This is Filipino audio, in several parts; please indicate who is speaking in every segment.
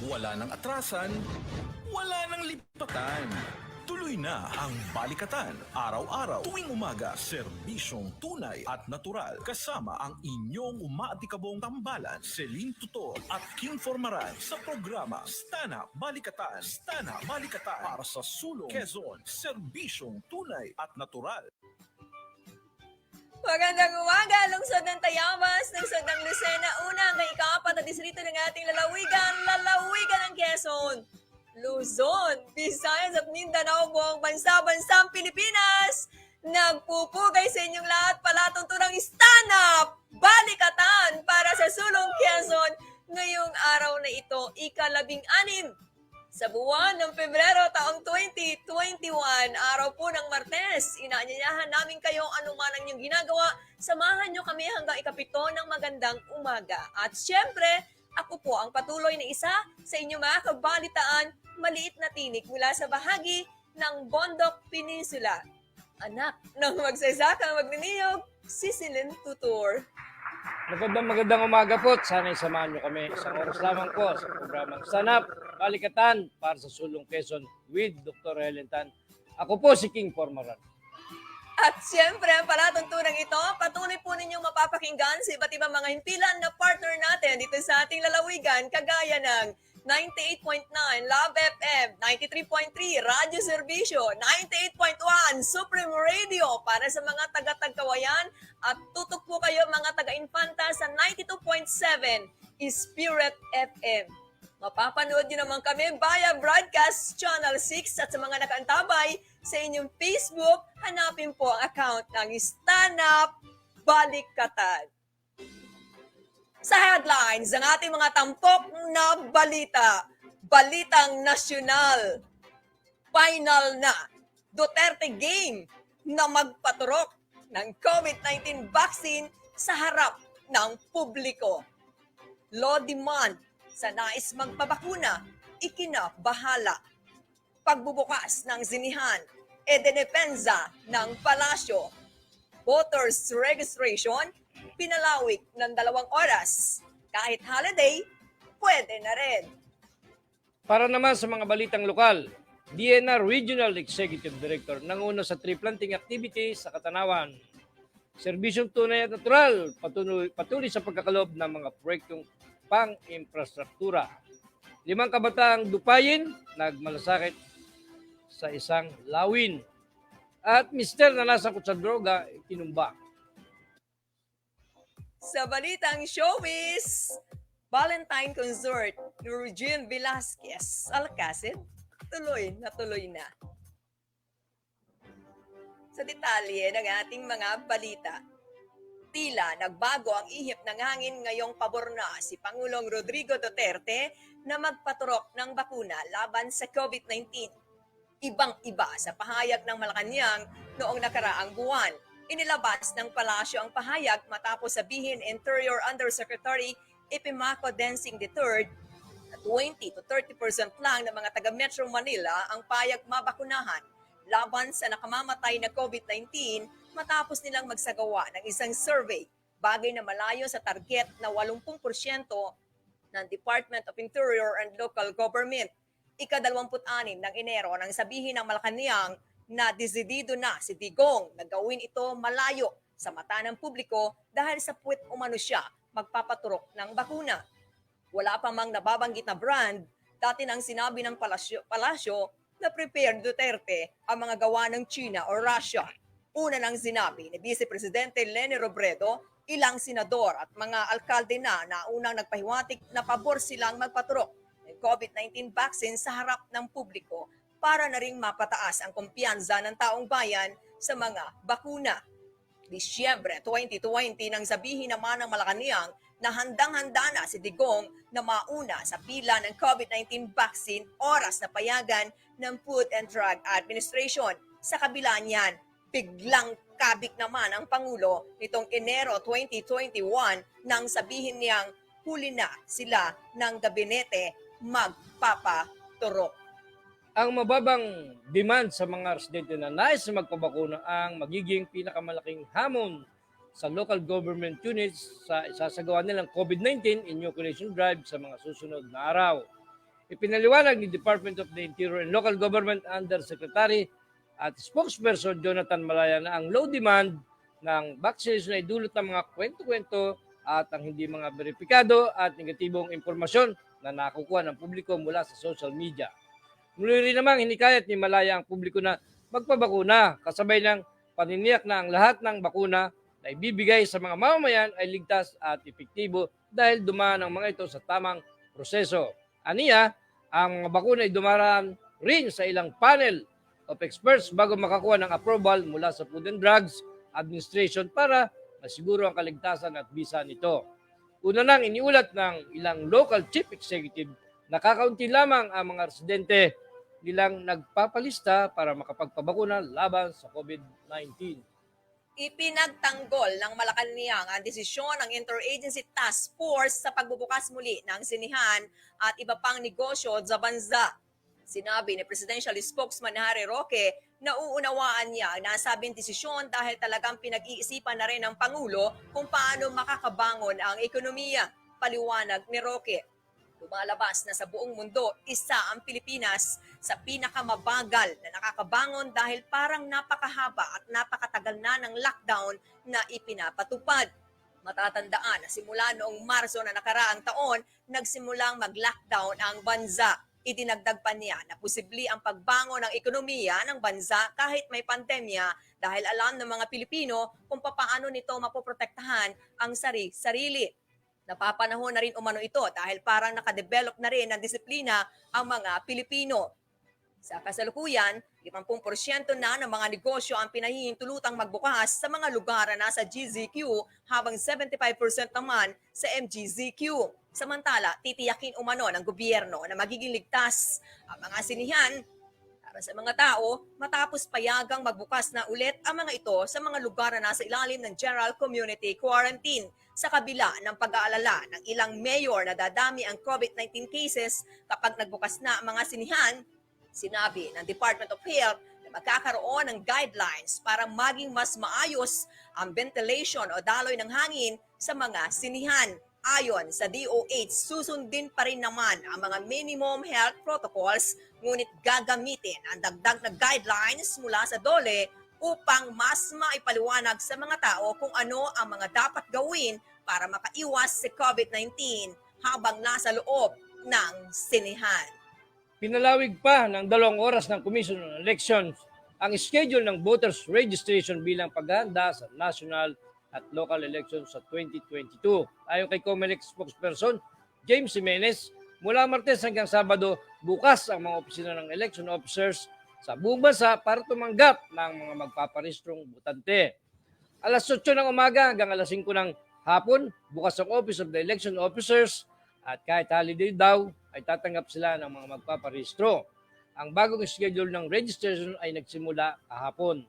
Speaker 1: Wala nang atrasan, wala nang lipatan. Tuloy na ang Balikatan. Araw-araw, tuwing umaga, serbisyong tunay at natural. Kasama ang inyong umaatikabong tambalan, Celine Tutor at King Formaran sa programa Stana Balikatan. Stana Balikatan para sa sulong Quezon. Serbisyong tunay at natural.
Speaker 2: Magandang umaga, lungsod ng Tayabas, lungsod ng Lucena, una hanggang ika-4 na distrito ng ating lalawigan ng Quezon, Luzon, Visayas at Mindanao, buong bansa-bansang Pilipinas. Nagpupugay sa inyong lahat palatuntunang stand-up, balikatan para sa sulong Quezon ngayong araw na ito, ika-16 sa buwan ng Pebrero taong 2021, araw po ng Martes. Inaanyayahan namin kayo anuman ang inyong ginagawa. Samahan nyo kami hanggang ikapito ng magandang umaga. At syempre, ako po ang patuloy na isa sa inyong mga kabalitaan, maliit na tinik mula sa bahagi ng Bondok Peninsula. Anak ng magsasakang magniniyog, si Celine Tutor.
Speaker 3: Magandang umaga po. Sana'y samahan nyo kami. Isang oras lamang po sa programang Stand-up, Balikatan para sa Sulong Quezon with Dr. Helen Tan. Ako po si King Formaran.
Speaker 2: At siyempre, ang palatuntunang ito, patuloy po ninyong mapapakinggan sa iba't ibang mga himpilan na partner natin dito sa ating lalawigan, kagaya ng 98.9 Love FM, 93.3 Radyo Servisyo, 98.1 Supreme Radio para sa mga taga-Tagkawayan at tutok po kayo mga taga-Infanta sa 92.7 Spirit FM. Mapapanood nyo naman kami via Broadcast Channel 6 at sa mga nakaantabay sa inyong Facebook, hanapin po ang account ng Stand-up Balikatan. Sa headlines, ang ating mga tampok na balita. Balitang nasyonal. Final na. Duterte game na magpaturok ng COVID-19 vaccine sa harap ng publiko. Law demand sa nais magpabakuna, ikinabahala. Pagbubukas ng sinihan, edenepensa ng palasyo. Voters registration, pinalawik ng 2 oras. Kahit holiday, pwede na rin.
Speaker 3: Para naman sa mga balitang lokal, DNR Regional Executive Director nanguna sa tree planting activities sa Katanawan. Serbisyong tunay at natural, patuloy sa pagkakaloob ng mga proyektong pang-infrastruktura. 5 kabataang dupayin, nagmalasakit sa isang lawin. At mister na nasakot sa droga, tinumba.
Speaker 2: Sa balitang showbiz, Valentine Consort ni Regine Velasquez Alcacid, tuloy na. Sa detalye ng ating mga balita, tila nagbago ang ihip ng hangin ngayong pabor na si Pangulong Rodrigo Duterte na magpaturok ng bakuna laban sa COVID-19. Ibang-iba sa pahayag ng Malacanang noong nakaraang buwan. Inilabas ng palasyo ang pahayag matapos sabihin Interior Undersecretary Epimaco Densing III na 20 to 30% lang ng mga taga Metro Manila ang payag mabakunahan laban sa nakamamatay na COVID-19 matapos nilang magsagawa ng isang survey, bagay na malayo sa target na 80% ng Department of Interior and Local Government. Ika-26 ng Enero nang sabihin ng Malacanang na desidido na si Digong na gawin ito malayo sa mata ng publiko dahil sa puwet umano siya magpapaturok ng bakuna. Wala pa mang nababanggit na brand, dati nang sinabi ng palasyo na prepared Duterte ang mga gawa ng China o Russia. Una nang sinabi ni Vice Presidente Leni Robredo, ilang senador at mga alkalde na unang nagpahiwatig na pabor silang magpaturok ng COVID-19 vaccine sa harap ng publiko para na ring mapataas ang kumpiyansa ng taong bayan sa mga bakuna. Disyembre 2020 nang sabihin naman ng Malacanang na handang-handa na si Digong na mauna sa pila ng COVID-19 vaccine oras na payagan ng Food and Drug Administration. Sa kabila niyan, biglang kabik naman ang Pangulo nitong Enero 2021 nang sabihin niyang huli na sila ng gabinete magpapaturok.
Speaker 3: Ang mababang demand sa mga residente na nais na magpabakuna ang magiging pinakamalaking hamon sa local government units sa isasagawa nilang COVID-19 inoculation drive sa mga susunod na araw. Ipinaliwanag ni Department of the Interior and Local Government Undersecretary at spokesperson Jonathan Malaya na ang low demand ng vaccination ay dulot ng mga kwento-kwento at ang hindi mga beripikado at negatibong impormasyon na nakukuha ng publiko mula sa social media. Muli rin namang hinikayat ni Malaya ang publiko na magpabakuna kasabay ng paniniyak na ang lahat ng bakuna na ibibigay sa mga mamamayan ay ligtas at epektibo dahil dumaan ang mga ito sa tamang proseso. Aniya, ang mga bakuna ay dumaraan rin sa ilang panel of experts bago makakuha ng approval mula sa Food and Drugs Administration para masiguro ang kaligtasan at bisa nito. Una nang iniulat ng ilang local chief executive na kakaunti lamang ang mga residente nilang nagpapalista para makapagpabakuna laban sa COVID-19.
Speaker 2: Ipinagtanggol ng Malacanang ang desisyon ng Interagency Task Force sa pagbubukas muli ng sinihan at iba pang negosyo sa bansa. Sinabi ni Presidential Spokesman Harry Roque na uunawaan niya ang nasabing desisyon dahil talagang pinag-iisipan na rin ng Pangulo kung paano makakabangon ang ekonomiya. Paliwanag ni Roque. Lumalabas na sa buong mundo, isa ang Pilipinas sa pinakamabagal na nakakabangon dahil parang napakahaba at napakatagal na ng lockdown na ipinapatupad. Matatandaan na simula noong Marso na nakaraang taon, nagsimulang mag-lockdown ang bansa. Idinagdag pa niya na posible ang pagbangon ng ekonomiya ng bansa kahit may pandemya dahil alam ng mga Pilipino kung paano nito mapoprotektahan ang sarili. Napapanahon na rin umano ito dahil parang nakadevelop na rin ng disiplina ang mga Pilipino. Sa kasalukuyan, 50% na ng mga negosyo ang pinahihintulutang magbukas sa mga lugar na nasa GZQ habang 75% naman sa MGZQ. Samantala, titiyakin umano ng gobyerno na magiging ligtas ang mga sinihan para sa mga tao matapos payagang magbukas na ulit ang mga ito sa mga lugar na nasa ilalim ng General Community Quarantine. Sa kabila ng pag-aalala ng ilang mayor na dadami ang COVID-19 cases kapag nagbukas na ang mga sinihan, sinabi ng Department of Health na magkakaroon ng guidelines para maging mas maayos ang ventilation o daloy ng hangin sa mga sinihan. Ayon sa DOH, susundin pa rin naman ang mga minimum health protocols ngunit gagamitin ang dagdag na guidelines mula sa DOLE upang mas maipaliwanag sa mga tao kung ano ang mga dapat gawin para makaiwas sa COVID-19 habang nasa loob ng sinihan.
Speaker 3: Pinalawig pa ng 2 oras ng Commission on Elections ang schedule ng voters registration bilang paghahanda sa national at local elections sa 2022. Ayon kay COMELEC spokesperson James Jimenez, mula Martes hanggang Sabado, bukas ang mga opisina ng election officers sa buong bansa para tumanggap ng mga magpaparehistrong botante. Alas 8 ng umaga hanggang alas 5 ng hapon, bukas ang Office of the Election Officers at kahit holiday daw ay tatanggap sila ng mga magpaparehistro. Ang bagong schedule ng registration ay nagsimula kahapon.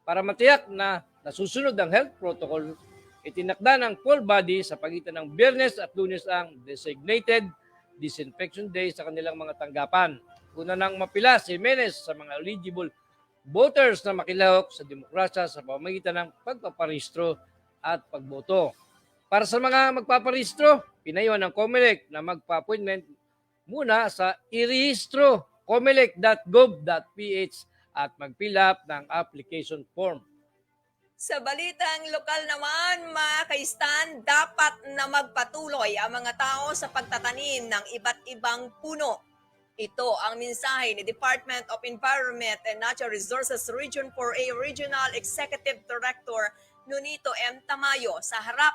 Speaker 3: Para matiyak na nasusunod ang health protocol, itinakda ng full body sa pagitan ng Biyernes at Lunes ang designated disinfection day sa kanilang mga tanggapan. Una nang mapila si Jimenez sa mga eligible voters na makilahok sa demokrasya sa pamamagitan ng pagpaparehistro at pagboto. Para sa mga magpaparehistro, pinayuhan ng COMELEC na magpa-appointment muna sa irehistro comelec.gov.ph at mag-fill up ng application form.
Speaker 2: Sa balitang lokal naman, mga kaistan, dapat na magpatuloy ang mga tao sa pagtatanim ng iba't ibang puno. Ito ang mensahe ni Department of Environment and Natural Resources Region 4A Regional Executive Director Nonito M. Tamayo sa harap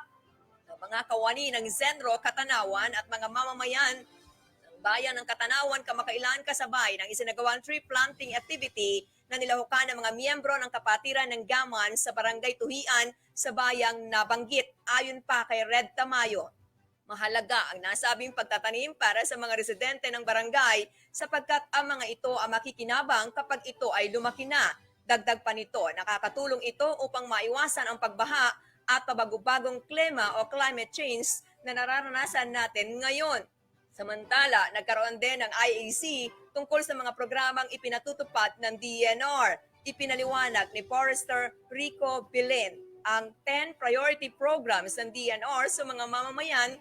Speaker 2: ng mga kawani ng Zenro, Katanawan at mga mamamayan ng bayan ng Katanawan kamakailan kasabay ng isinagawang tree planting activity na nilahukan ng mga miyembro ng kapatiran ng Gaman sa Barangay Tuhian sa bayang nabanggit. Ayon pa kay Red Tamayo, mahalaga ang nasabing pagtatanim para sa mga residente ng barangay sapagkat ang mga ito ang makikinabang kapag ito ay lumaki na. Dagdag pa nito, nakakatulong ito upang maiwasan ang pagbaha at pabagubagong klima o climate change na nararanasan natin ngayon. Samantala, nagkaroon din ng IAC tungkol sa mga programang ipinatutupad ng DENR. Ipinaliwanag ni Forester Rico Belen ang 10 priority programs ng DENR sa mga mamamayan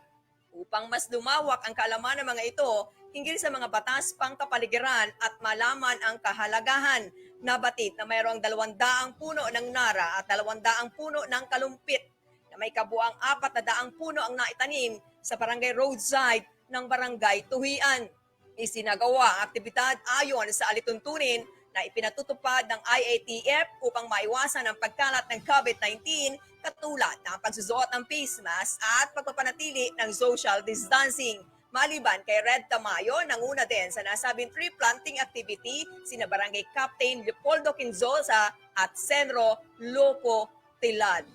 Speaker 2: upang mas lumawak ang kaalaman ng mga ito hinggil sa mga batas pangkapaligiran at malaman ang kahalagahan. Nabatid na mayroong 200 puno ng nara at 200 puno ng kalumpit na may kabuang 400 puno ang naitanim sa barangay roadside ng barangay Tuhian. Isinagawa ang aktibidad ayon sa alituntunin na ipinatutupad ng IATF upang maiwasan ang pagkalat ng COVID-19 katulad ng pagsusuot ng face mask at pagpapanatili ng social distancing. Maliban kay Red Tamayo, nanguna din sa nasabing tree planting activity sina Barangay Captain Leopoldo Quinzosa at Senro Lopo Tilad.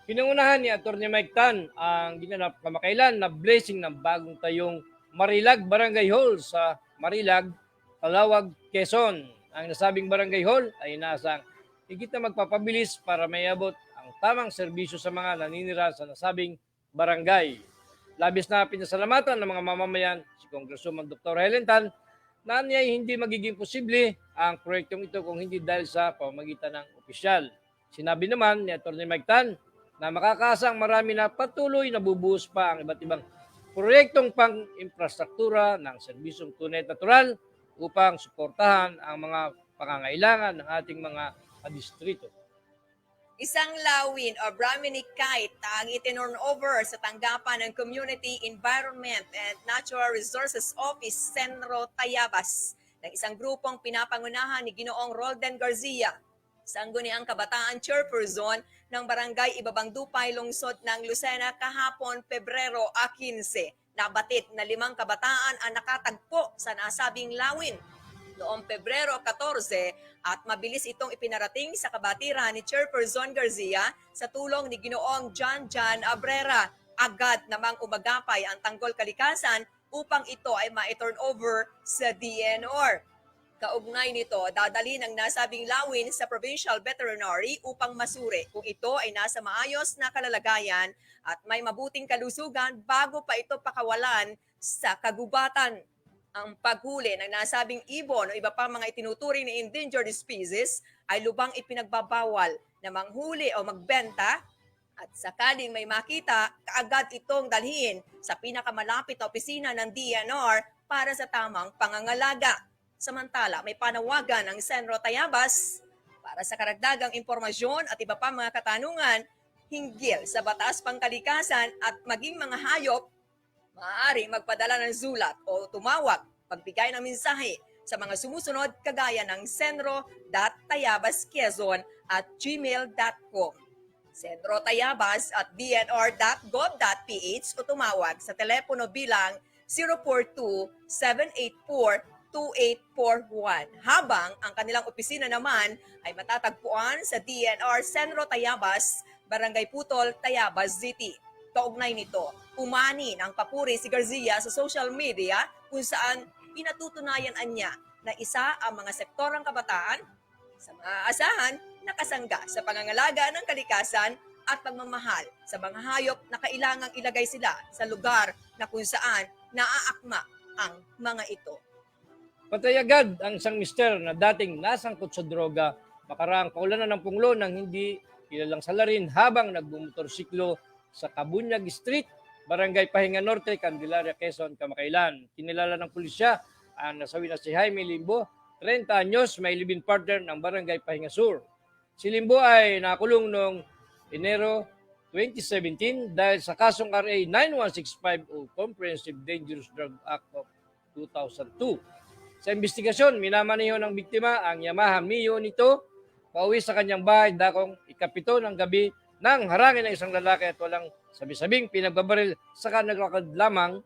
Speaker 3: Pinangunahan ni Atty. Mike Tan ang ginanap kamakailan na blessing ng bagong tayong Marilag Barangay Hall sa Marilag, Talawag, Quezon. Ang nasabing Barangay Hall ay nasang higit na magpapabilis para mayabot ang tamang serbisyo sa mga naninira sa nasabing barangay. Labis na pinasalamatan ng mga mamamayan si Congresswoman Dr. Helen Tan na niya hindi magiging posible ang proyektong ito kung hindi dahil sa pamamagitan ng opisyal. Sinabi naman ni Atty. Mike Tan na makakaasang marami na patuloy na bubuhos pa ang iba't ibang proyektong pang-infrastruktura ng serbisyong tunay at natural upang suportahan ang mga pangangailangan ng ating mga distrito.
Speaker 2: Isang lawin o Brahminic kite ang itinurn over sa tanggapan ng Community Environment and Natural Resources Office Senro Tayabas ng isang grupong pinapangunahan ni Ginoong Roldan Garcia. Sangguniang Kabataan Chairperson ng Barangay Ibabang Dupay, Lungsod ng Lucena kahapon Pebrero 15. Nabatid na 5 kabataan ang nakatagpo sa nasabing lawin noong Pebrero 14 at mabilis itong ipinarating sa kabatiran ni Chairperson Garcia sa tulong ni Ginoong John Abrera. Agad namang umagapay ang tanggol kalikasan upang ito ay ma-turn over sa DNR. Kaugnay nito, dadali ng nasabing lawin sa Provincial Veterinary upang masuri kung ito ay nasa maayos na kalalagayan at may mabuting kalusugan bago pa ito pakawalan sa kagubatan. Ang paghuli ng nasabing ibon o iba pang mga itinuturing na endangered species ay lubang ipinagbabawal na manghuli o magbenta at sakaling may makita, kaagad itong dalhin sa pinakamalapit na opisina ng DNR para sa tamang pangangalaga. Samantala, may panawagan ng Senro Tayabas para sa karagdagang impormasyon at iba pa mga katanungan hinggil sa batas pangkalikasan at maging mga hayop, maaari magpadala ng sulat o tumawag, pagbigay ng mensahe sa mga sumusunod kagaya ng senro.tayabasquezon@gmail.com, senrotayabas@dnr.gov.ph o tumawag sa telepono bilang 042-784-2841. Habang ang kanilang opisina naman ay matatagpuan sa DNR Senro Tayabas, Barangay Putol, Tayabas City. Kaugnay nito, umani ng papuri si Garcia sa social media kung saan pinatutunayan niya na isa ang mga sektorang kabataan sa mga asahan nakasangga sa pangangalaga ng kalikasan at pagmamahal sa mga hayop na kailangang ilagay sila sa lugar na kung saan naaakma ang mga ito.
Speaker 3: Patay agad ang isang mister na dating nasangkot sa droga makaraang kaulanan ng punglo ng hindi kilalang salarin habang nagbumotorsiklo sa Kabunyag Street, Barangay Pahinga Norte, Candelaria, Quezon, kamakailan. Kinilala ng pulisya ang nasawi na si Jaime Limbo, 30 anyos, may live-in partner ng Barangay Pahinga Sur. Si Limbo ay nakulong noong Enero 2017 dahil sa kasong RA 9165 o Comprehensive Dangerous Drug Act of 2002. Sa investigasyon, minamaneho ng biktima ang Yamaha Mio nito pauwi sa kanyang bahay dakong ikapito ng gabi nang harangin ng isang lalaki at walang sabi-sabing pinagbabaril saka naglakad lamang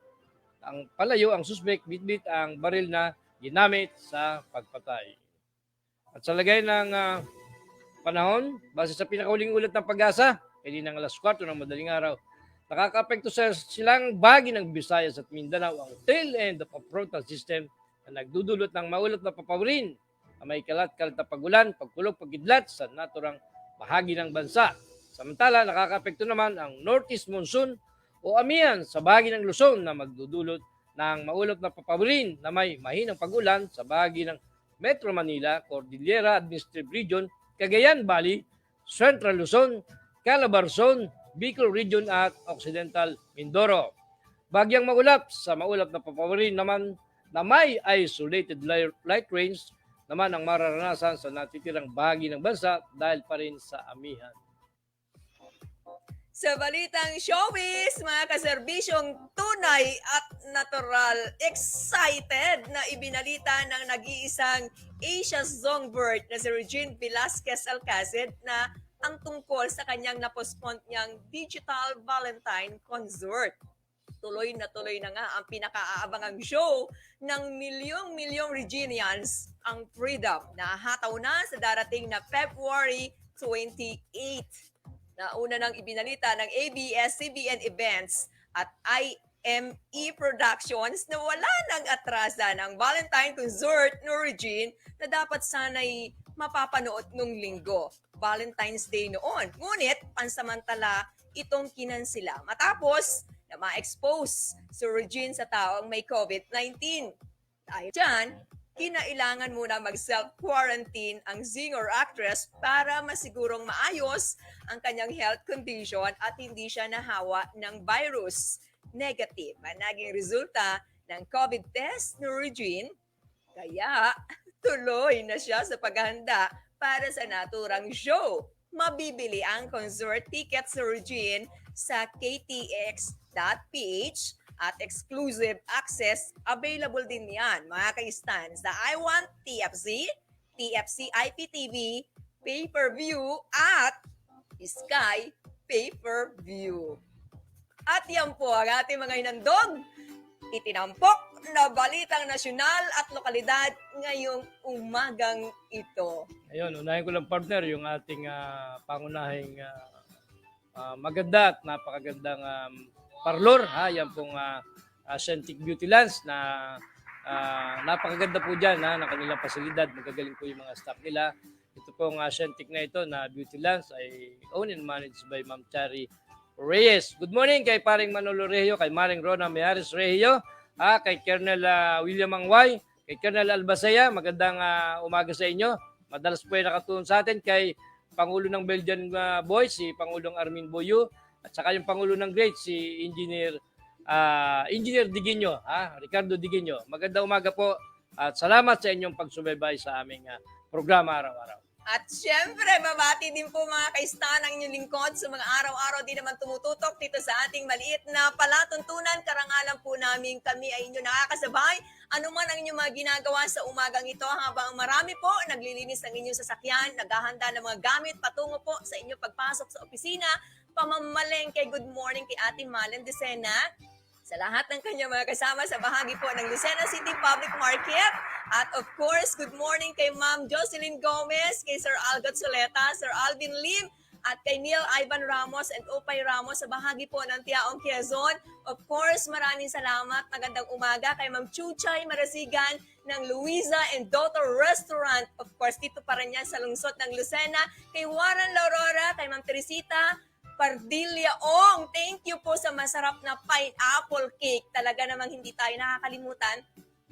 Speaker 3: ang palayo ang suspect bitbit ang baril na ginamit sa pagpatay. At sa lagay ng panahon, base sa pinakauling ulat ng Pag-asa, kaninang alas 4 ng madaling araw, nakaka-apekto sa silang bahagi ng Visayas at Mindanao ang tail end of a frontal system na nagdudulot ng maulot na papawirin na may kalat-kalat na pagulan, pagkulog, pagkidlat sa naturang bahagi ng bansa. Samantala, nakaka-apekto naman ang northeast monsoon o amihan sa bahagi ng Luzon na magdudulot ng maulot na papawirin na may mahinang pagulan sa bahagi ng Metro Manila, Cordillera Administrative Region, Cagayan Valley, Central Luzon, Calabarzon, Bicol Region at Occidental Mindoro. Bagyang maulap sa maulap na papawirin naman na may isolated light rains naman ang mararanasan sa natitirang bahagi ng bansa dahil pa rin sa amihan.
Speaker 2: Sa balitang showbiz, mga kaserbisyong tunay at natural, excited na ibinalita ng nag-iisang Asia songbird na si Regine Velasquez Alcacid na ang tungkol sa kanyang napospond niyang Digital Valentine concert. Tuloy na nga ang pinakaabangang show ng milyong-milyong Reginians, ang Freedom, na hataw na sa darating na February 28. Nauna nang ibinalita ng ABS-CBN Events at IME Productions na wala nang atrasa ng Valentine concert ni Regine na dapat sana'y mapapanood nung linggo. Valentine's Day noon. Ngunit, pansamantala itong kinansila matapos na ma-expose si Regine sa taong may COVID-19. Dahil dyan, kinailangan muna mag-self-quarantine ang singer-actress para masigurong maayos ang kanyang health condition at hindi siya nahawa ng virus. Negative ang naging resulta ng COVID test ni Regine, kaya tuloy na siya sa paghahanda para sa naturang show. Mabibili ang concert tickets ni Regine sa ktx.ph at exclusive access available din yan, mga ka-stan, sa I Want TFC, TFC IPTV, pay-per-view, at Sky pay-per-view. At yan po ang ating mga hinandog, itinampok na balitang nasyonal at lokalidad ngayong umagang ito.
Speaker 3: Ayun, unahin ko lang partner yung ating pangunahing maganda at napakagandang parlor. Yan pong Scentic Beauty Lands na napakaganda po dyan ng kanilang pasilidad. Magagaling po yung mga staff nila. Ito pong Scentic na ito na Beauty Lands ay owned and managed by Ma'am Chari Reyes. Good morning kay paring Manolo Rehio, kay Maring Rona Meares Rehio, kay Colonel William Angway, kay Colonel Albasaya. Magandang umaga sa inyo. Madalas po ay nakatulong sa atin kay Pangulo ng Belgian Boys, si Pangulong Armin Boyu, at saka yung Pangulo ng Great, si Engineer Diguinho, Ricardo Diguinho. Magandang umaga po at salamat sa inyong pagsubaybay sa aming programa araw-araw.
Speaker 2: At syempre, babati din po mga kaistan ang inyong lingkod sa mga araw-araw din naman tumututok dito sa ating maliit na palatuntunan. Karangalan po namin kami ay inyo nakakasabay. Ano man ang inyong mga ginagawa sa umagang ito habang marami po naglilinis ng inyong sasakyan, naghahanda ng mga gamit patungo po sa inyong pagpasok sa opisina, pamamalengke. Good morning kay Ate Malen Decena, sa lahat ng kanyang mga kasama sa bahagi po ng Lucena City Public Market. At of course, good morning kay Ma'am Jocelyn Gomez, kay Sir Algot Soleta, Sir Alvin Lim, at kay Neil Ivan Ramos and Opay Ramos sa bahagi po ng Tiaong Quezon. Of course, maraming salamat. Magandang umaga kay Ma'am Chuchay Marasigan ng Luisa and Daughter Restaurant. Of course, dito pa rin yan sa lungsod ng Lucena. Kay Warren Laurora, kay Ma'am Teresita Pardilla Ong, thank you po sa masarap na pineapple cake. Talaga namang hindi tayo nakakalimutan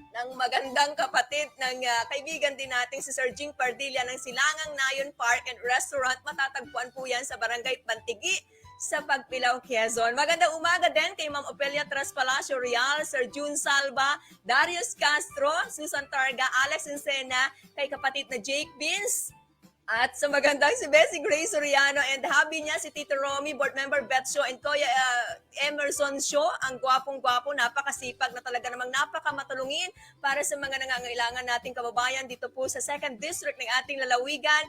Speaker 2: ng magandang kapatid ng kaibigan din natin si Sir Jing Pardilla ng Silangang Nayon Park and Restaurant. Matatagpuan po yan sa Barangay Pantigi sa Pagpilaw, Quezon. Magandang umaga din kay Ma'am Opelia Traspalacio Real, Sir June Salva, Darius Castro, Susan Targa, Alex Encena, kay kapatid na Jake Beans, at sa magandang si Bessie Grace Soriano and hubby niya si Tito Romy, board member Beth Shaw and Kuya Emerson Shaw. Ang gwapong-gwapo, napakasipag na talaga namang napakamatulungin para sa mga nangangailangan nating kababayan dito po sa 2nd District ng ating lalawigan.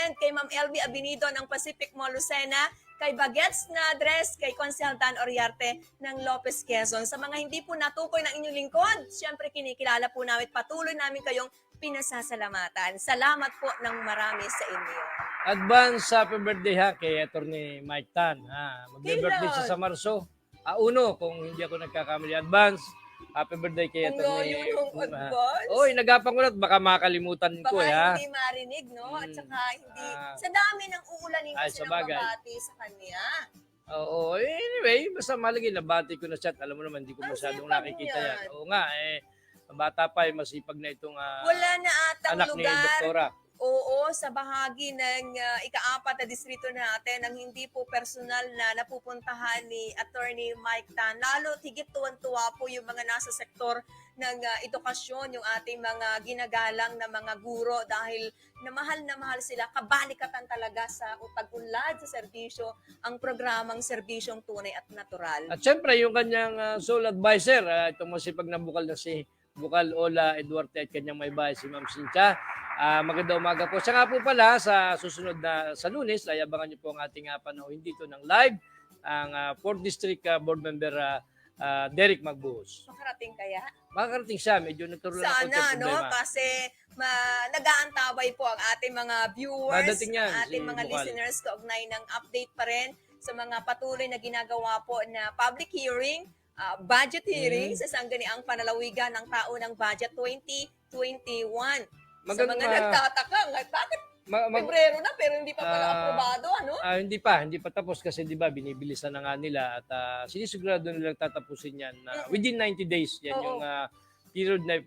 Speaker 2: And kay Ma'am LB Abinido ng Pacific Mall Lucena, kay Bagets na address, kay Consel Dan Oriarte ng Lopez Quezon. Sa mga hindi po natukoy ng inyong lingkod, siyempre kinikilala po namin, patuloy namin kayong pinasasalamatan. Salamat po ng marami sa inyo.
Speaker 3: Advance happy birthday kay Attorney Mike Tan. Mag-birthday siya sa Marso. Uno, kung hindi ako nagkakamali. Advance happy birthday kay Attorney.
Speaker 2: Yung advance?
Speaker 3: Oy, nagapang ko na, baka makalimutan ko.
Speaker 2: Baka hindi marinig, no? At saka hindi, sa dami ng uulanin kasi ng mabati sa kanya.
Speaker 3: Oo, anyway, basta malagay, nabati ko na siya. Alam mo naman, hindi ko masyadong nakikita yan. Oo nga, bata pa, masipag na itong
Speaker 2: wala na atang
Speaker 3: anak
Speaker 2: lugar.
Speaker 3: ni Doktora.
Speaker 2: Oo, sa bahagi ng ika-4 na distrito natin ang hindi po personal na napupuntahan ni Attorney Mike Tan. Lalo tigit tuwan-tuwa po yung mga nasa sektor ng edukasyon, yung ating mga ginagalang na mga guro dahil na mahal sila. Kabalikatan talaga sa pag-unlad sa serbisyo ang programang serbisyong tunay at natural.
Speaker 3: At syempre, yung kanyang sole advisor, itong masipag na bukal na si Bukal Ola Eduarte at kanyang may bahay si Ma'am Cynthia. Magandang umaga po. Siya nga po pala sa susunod na sa Lunes, ay abangan niyo po ang ating panauhin dito ng live, ang 4th District Board Member Derek Magbuhos.
Speaker 2: Makarating kaya?
Speaker 3: Makakarating siya, medyo nagkaroon ng konti
Speaker 2: Sana, no?
Speaker 3: problema.
Speaker 2: Kasi nag-aantabay po ang ating mga viewers,
Speaker 3: Dadating yan,
Speaker 2: ang ating
Speaker 3: si
Speaker 2: mga
Speaker 3: Bukal.
Speaker 2: listeners, kaugnay ng update pa rin sa mga patuloy na ginagawa po na public hearing, budget hearing sa sangguniang panalawigan ng taon ng budget 2021. Sa
Speaker 3: Maganda-
Speaker 2: mga nagtataka, bakit Pebrero na pero hindi pa pala aprobado, ano?
Speaker 3: Hindi pa tapos kasi 'di ba binibilisan na nga nila at sinisigurado nilang tatapusin yan within 90 days. Yan
Speaker 2: Oo.
Speaker 3: yung period na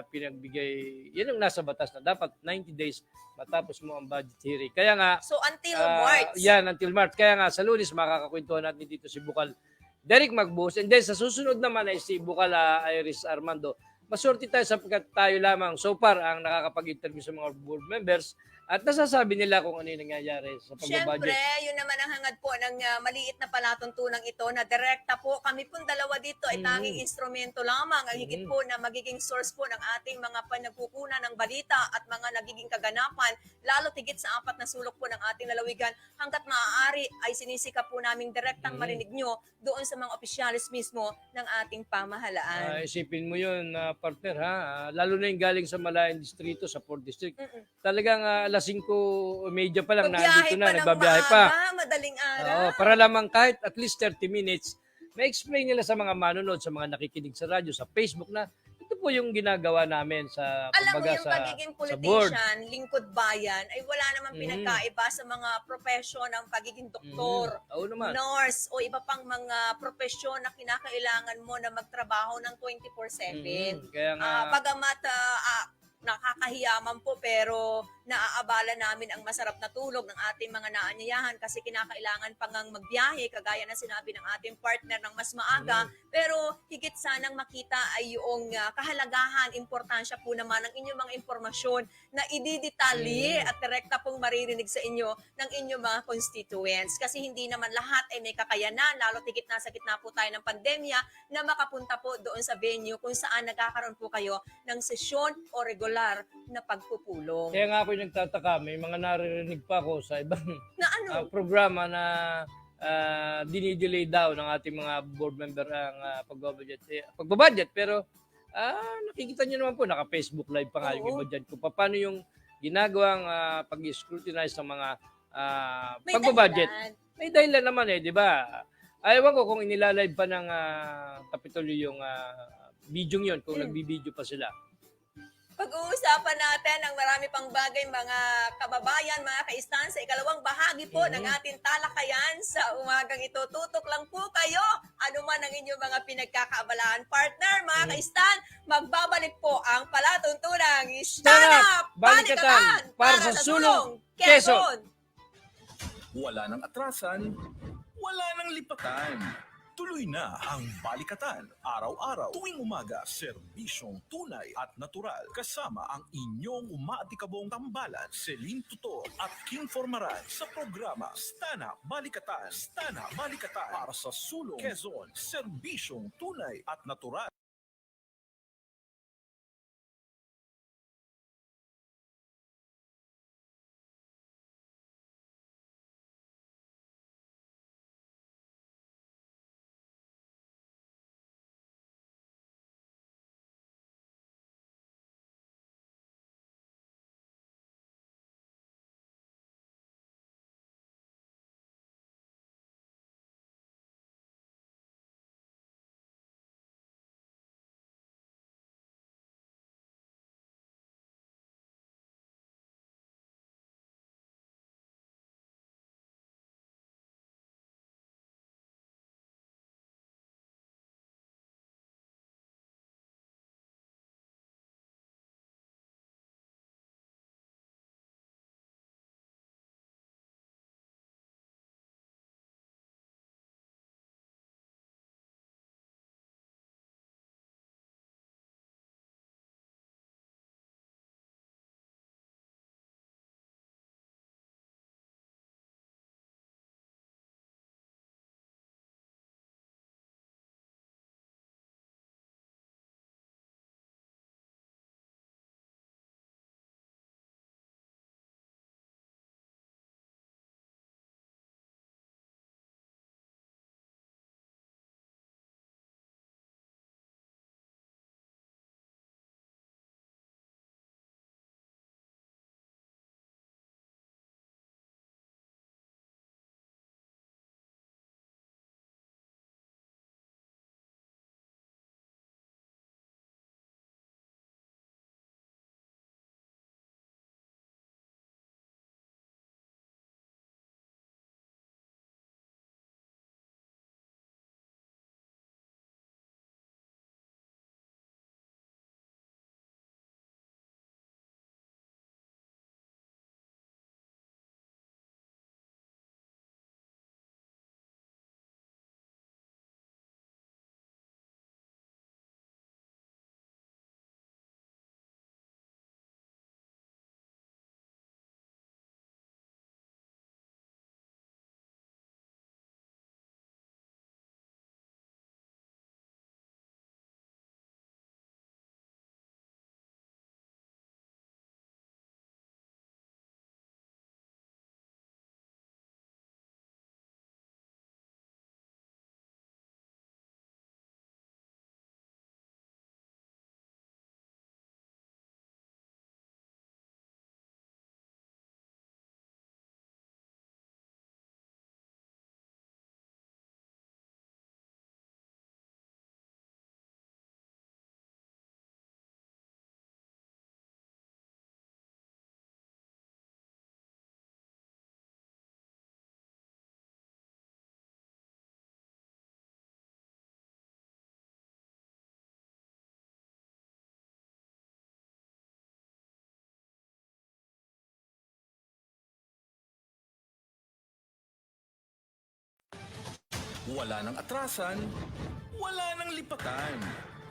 Speaker 3: pinagbigay. Yan ang nasa batas na dapat 90 days matapos mo ang budget hearing. Kaya nga
Speaker 2: So until March.
Speaker 3: yan until March. Kaya nga sa Lunes makakakwentuhan natin dito si Bukal Derek Magbuhos, and then sa susunod naman ay si Bukal Iris Armando. Maswerte tayo sapagkat tayo lamang so far ang nakakapag-interview sa mga board members at nasasabi nila kung ano yung nangyayari sa
Speaker 2: Siyempre,
Speaker 3: pagbabudget.
Speaker 2: yun naman ang hangad po ng maliit na palatuntunang ito na direkta po. Kami pong dalawa dito ay tanging instrumento lamang. Ang higit po na magiging source po ng ating mga panagkukunan ng balita at mga nagiging kaganapan, lalo tigit sa 4 na sulok po ng ating lalawigan. Hanggat maaari ay sinisikap po naming direktang marinig nyo doon sa mga opisyalis mismo ng ating pamahalaan.
Speaker 3: Isipin mo yun, partner, ha? Lalo na yung galing sa Malayan Distrito, sa 4th District. Talagang alas 5:30 pa lang
Speaker 2: Pagbiyahe
Speaker 3: nandito na,
Speaker 2: pa ng
Speaker 3: nagbabiyahe pa.
Speaker 2: maaga, madaling araw.
Speaker 3: Oo, para lamang kahit at least 30 minutes, ma-explain nila sa mga manonood, sa mga nakikinig sa radyo, sa Facebook na ito po yung ginagawa namin sa
Speaker 2: Alam mo,
Speaker 3: kumbaga,
Speaker 2: yung
Speaker 3: sa
Speaker 2: pagiging
Speaker 3: board.
Speaker 2: politician, lingkod bayan, ay wala namang pinagkaiba sa mga profesyon ng pagiging doktor,
Speaker 3: Oo naman.
Speaker 2: nurse, o iba pang mga profesyon na kinakailangan mo na magtrabaho ng 24/7.
Speaker 3: Kaya nga,
Speaker 2: Bagamat nakakahiyaman po pero naaabala namin ang masarap na tulog ng ating mga naanyayahan kasi kinakailangan pang magbiyahe kagaya na sinabi ng ating partner ng mas maaga pero higit sanang makita ay yung kahalagahan, importansya po naman ng inyong mga impormasyon na ididetali at direkta pong maririnig sa inyo ng inyong mga constituents kasi hindi naman lahat ay may kakayanan lalo tigit nasa gitna po tayo ng pandemya na makapunta po doon sa venue kung saan nagkakaroon po kayo ng sesyon o regular na pagpupulong.
Speaker 3: kaya nga ako yung nagtataka, may mga naririnig pa ako sa ibang
Speaker 2: Na ano?
Speaker 3: programa na dinidelay daw ng ating mga board member ang pagbabudget. Pero nakikita nyo naman po, naka-Facebook live pa nga yung iba dyan kung paano yung ginagawang pag-scrutinize ng mga
Speaker 2: May
Speaker 3: pagbabudget.
Speaker 2: dahilan.
Speaker 3: May dahilan naman di ba? Ewan ko kung inilalive pa ng Kapitolyo yung video yun, kung nagbibideo pa sila.
Speaker 2: Pag-uusapan natin ang marami pang bagay mga kababayan, mga kaistan sa ikalawang bahagi po ng ating talakayan sa umagang ito. Tutok lang po kayo, ano man ang inyong mga pinagkakaabalahan. Partner, mga kaistan, magbabalik po ang palatuntunang Stand Up! Balikatan! Para sa sulong, Quezon!
Speaker 1: Wala nang atrasan, wala nang lipatan. Tuloy na ang Balikatan. Araw-araw, tuwing umaga, serbisyong tunay at natural. Kasama ang inyong umaatikabong tambalan, Celine Tutor at King Formaran sa programa Stana Balikatan. Stana Balikatan para sa sulong Quezon. Serbisyong tunay at natural. Wala nang atrasan, wala nang lipatan.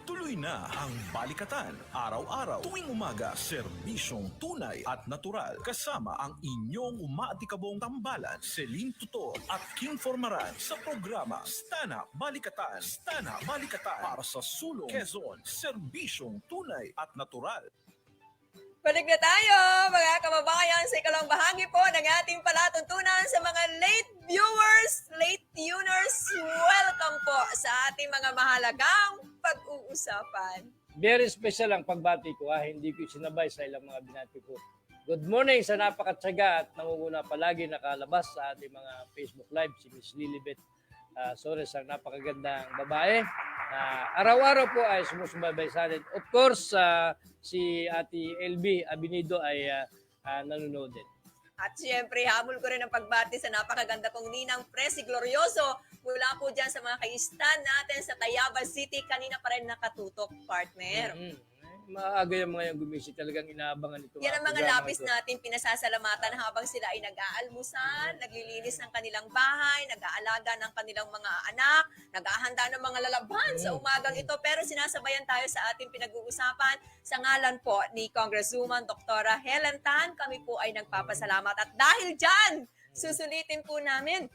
Speaker 1: Tuloy na ang Balikatan, araw-araw, tuwing umaga, serbisyong tunay at natural. Kasama ang inyong umaatikabong tambalan, Celine Tutor at Kim Formaran sa programa Stana Balikatan. Stana Balikatan para sa sulong Quezon, serbisyong tunay at natural.
Speaker 2: Balik na tayo, mga kababayan, sa ikalawang bahagi po ng ating palatuntunan sa mga late viewers, late tuners. Welcome po sa ating mga mahalagang pag-uusapan.
Speaker 3: Very special ang pagbati ko, hindi ko sinabay sa ilang mga binati ko. Good morning sa napakatsaga at nangunguna palagi nakalabas sa ating mga Facebook Live, si Miss Lilibet Sores, ang napakagandang babae. Araw-araw po ay sumusubaybay sa atin. Of course, si Ate LB Abinido ay nanonood din.
Speaker 2: At siyempre, habol ko rin ang pagbati sa napakaganda kong ninang Presi Glorioso mula po dyan sa mga ka-stand natin sa Tayabas City. Kanina pa rin nakatutok, partner.
Speaker 3: Maaga yung mga yung gumising, talagang inaabangan ito.
Speaker 2: Yan ang mga lapis natin pinasasalamatan habang sila ay nag-aalmusal, naglilinis ng kanilang bahay, nag-aalaga ng kanilang mga anak, nag-ahanda ng mga lalaban sa umagang ito. Pero sinasabayan tayo sa ating pinag-uusapan sa ngalan po ni Congresswoman Dr. Helen Tan. Kami po ay nagpapasalamat at dahil dyan, susulitin po namin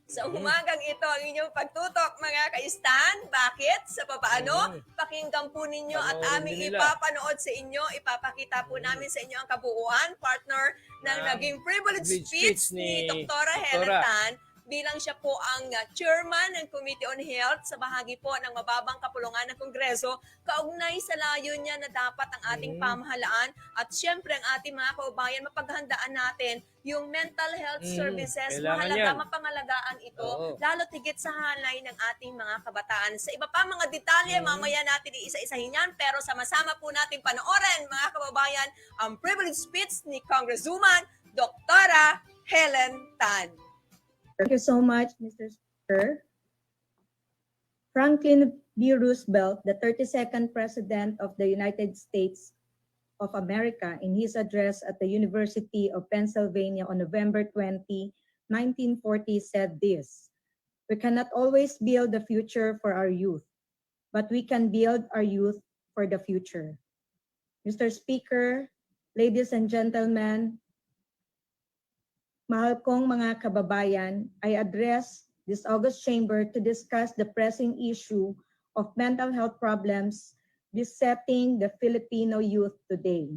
Speaker 2: sa umagang ito ang inyong pagtutok, mga ka-stand. Bakit? Sa papaano? Pakinggan po ninyo at aming ipapanood sa inyo. Ipapakita po namin sa inyo ang kabuuan, partner, ng naging privilege speech ni Dr. Helen Tan bilang siya po ang chairman ng Committee on Health sa bahagi po ng mababang kapulungan ng Kongreso, kaugnay sa layo niya na dapat ang ating pamahalaan at syempre ang ating mga kaubayan mapaghandaan natin yung mental health services. Mahalaga, mapangalagaan ito, lalo tigit sa hanay ng ating mga kabataan. Sa iba pa mga detalye, mamaya natin iisa-isahin yan, pero sama-sama po natin panoorin, mga kababayan, ang privilege speech ni Congresswoman Dr. Helen Tan.
Speaker 4: Thank you so much, Mr. Speaker. Franklin D. Roosevelt, the 32nd President of the United States of America, in his address at the University of Pennsylvania on November 20, 1940, said this: "We cannot always build the future for our youth, but we can build our youth for the future." Mr. Speaker, ladies and gentlemen, mahal kong mga kababayan, I address this August chamber to discuss the pressing issue of mental health problems besetting the Filipino youth today.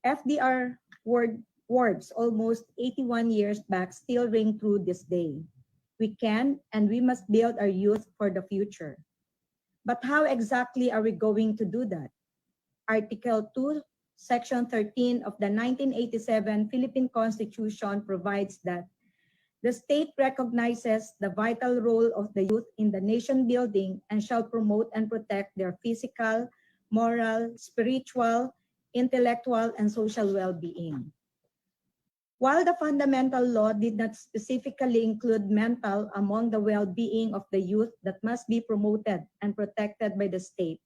Speaker 4: FDR words almost 81 years back still ring true this day. We can and we must build our youth for the future. But how exactly are we going to do that? Article 2, Section 13 of the 1987 Philippine Constitution provides that the state recognizes the vital role of the youth in the nation building and shall promote and protect their physical, moral, spiritual, intellectual, and social well-being. While the fundamental law did not specifically include mental among the well-being of the youth that must be promoted and protected by the state,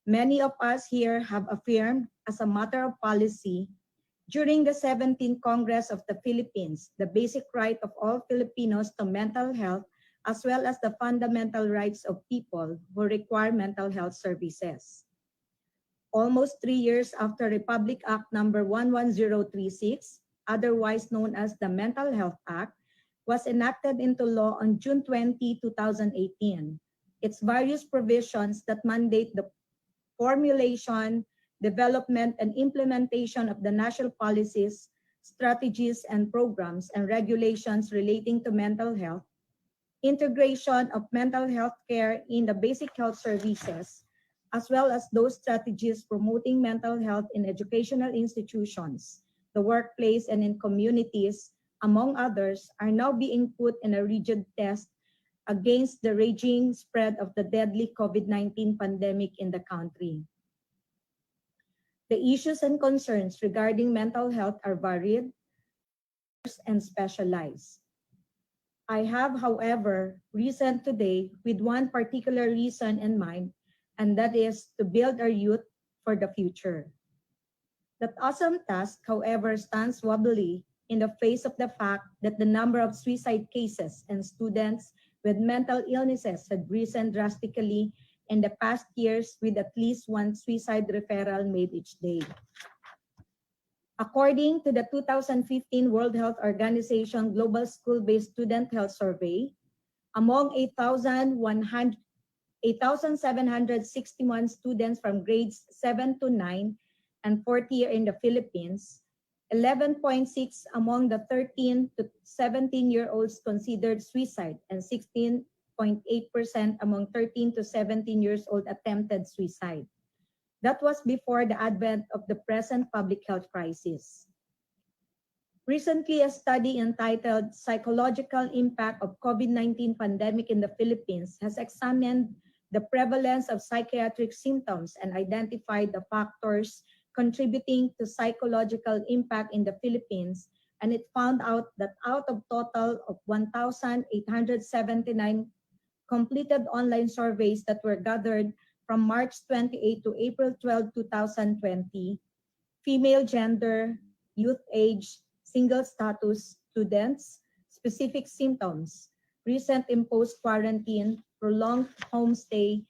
Speaker 4: many of us here have affirmed as a matter of policy during the 17th Congress of the Philippines the basic right of all Filipinos to mental health as well as the fundamental rights of people who require mental health services. Almost 3 years after Republic Act No. 11036, otherwise known as the Mental Health Act, was enacted into law on June 20, 2018. Its various provisions that mandate the formulation, development, and implementation of the national policies, strategies, and programs and regulations relating to mental health, integration of mental health care in the basic health services, as well as those strategies promoting mental health in educational institutions, the workplace, and in communities, among others, are now being put in a rigid test against the raging spread of the deadly COVID-19 pandemic in the country. The issues and concerns regarding mental health are varied and specialized. I have, however, reasoned today with one particular reason in mind, and that is to build our youth for the future. That awesome task, however, stands wobbly in the face of the fact that the number of suicide cases and students with mental illnesses had risen drastically in the past years, with at least one suicide referral made each day. According to the 2015 World Health Organization Global School-Based Student Health Survey, among 8,761 students from grades 7 to 9 and 4th year in the Philippines, 11.6 among the 13 to 17-year-olds considered suicide, and 16.8% among 13 to 17 years old attempted suicide. That was before the advent of the present public health crisis. Recently, a study entitled Psychological Impact of COVID-19 Pandemic in the Philippines has examined the prevalence of psychiatric symptoms and identified the factors contributing to psychological impact in the Philippines, and it found out that out of total of 1,879 completed online surveys that were gathered from March 28 to April 12, 2020, female gender, youth age, single status, students, specific symptoms, recent imposed quarantine, prolonged homestay,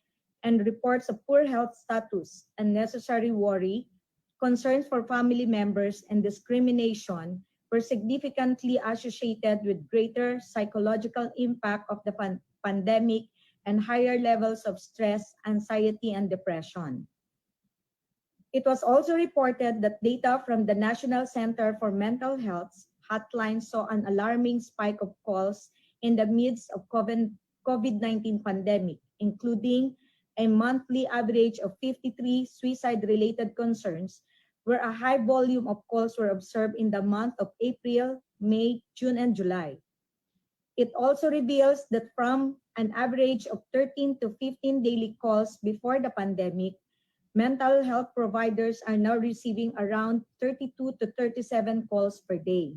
Speaker 4: and reports of poor health status, unnecessary worry, concerns for family members, and discrimination were significantly associated with greater psychological impact of the pandemic and higher levels of stress, anxiety, and depression. It was also reported that data from the National Center for Mental Health hotline saw an alarming spike of calls in the midst of COVID-19 pandemic, including a monthly average of 53 suicide-related concerns, where a high volume of calls were observed in the month of April, May, June, and July. It also reveals that from an average of 13 to 15 daily calls before the pandemic, mental health providers are now receiving around 32 to 37 calls per day.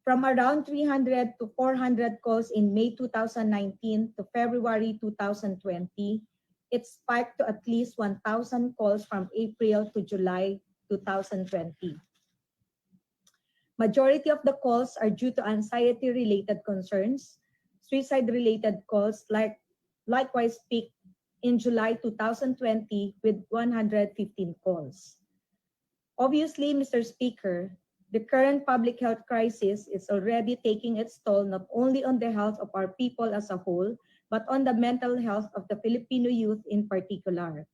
Speaker 4: From around 300 to 400 calls in May 2019 to February 2020, it spiked to at least 1,000 calls from April to July 2020. Majority of the calls are due to anxiety-related concerns. Suicide-related calls likewise peaked in July 2020 with 115 calls. Obviously, Mr. Speaker, the current public health crisis is already taking its toll not only on the health of our people as a whole, but on the mental health of the Filipino youth in particular.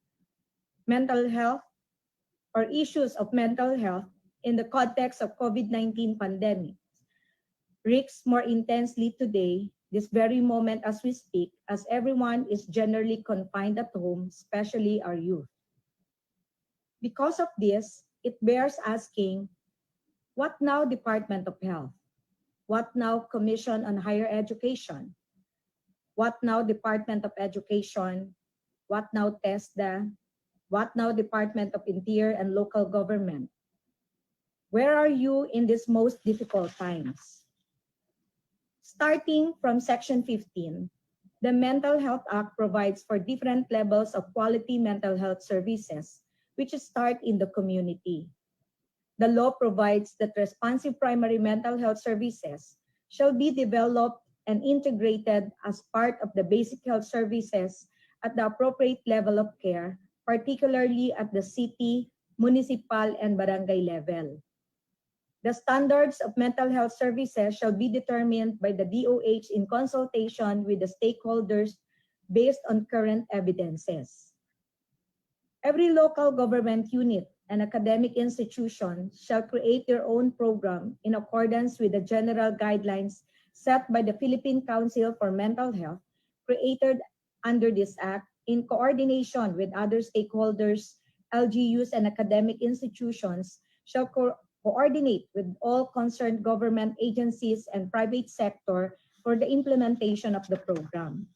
Speaker 4: Mental health or issues of mental health in the context of COVID-19 pandemic reeks more intensely today, this very moment as we speak, as everyone is generally confined at home, especially our youth. Because of this, it bears asking, what now Department of Health? What now Commission on Higher Education? What now Department of Education? What now TESDA? What now Department of Interior and Local Government? Where are you in these most difficult times? Starting from Section 15, the Mental Health Act provides for different levels of quality mental health services, which start in the community. The law provides that responsive primary mental health services shall be developed and integrated as part of the basic health services at the appropriate level of care, particularly at the city, municipal, and barangay level. The standards of mental health services shall be determined by the DOH in consultation with the stakeholders based on current evidences. Every local government unit and academic institution shall create their own program in accordance with the general guidelines set by the Philippine Council for Mental Health, created under this act in coordination with other stakeholders, LGUs, and academic institutions, shall coordinate with all concerned government agencies and private sector for the implementation of the program.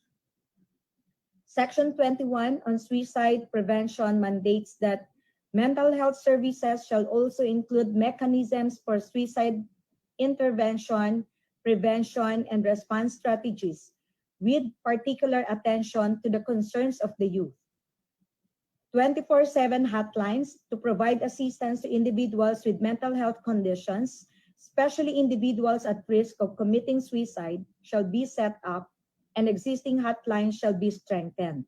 Speaker 4: Section 21 on suicide prevention mandates that mental health services shall also include mechanisms for suicide intervention, prevention, and response strategies, with particular attention to the concerns of the youth. 24/7 hotlines to provide assistance to individuals with mental health conditions, especially individuals at risk of committing suicide, shall be set up, and existing hotlines shall be strengthened.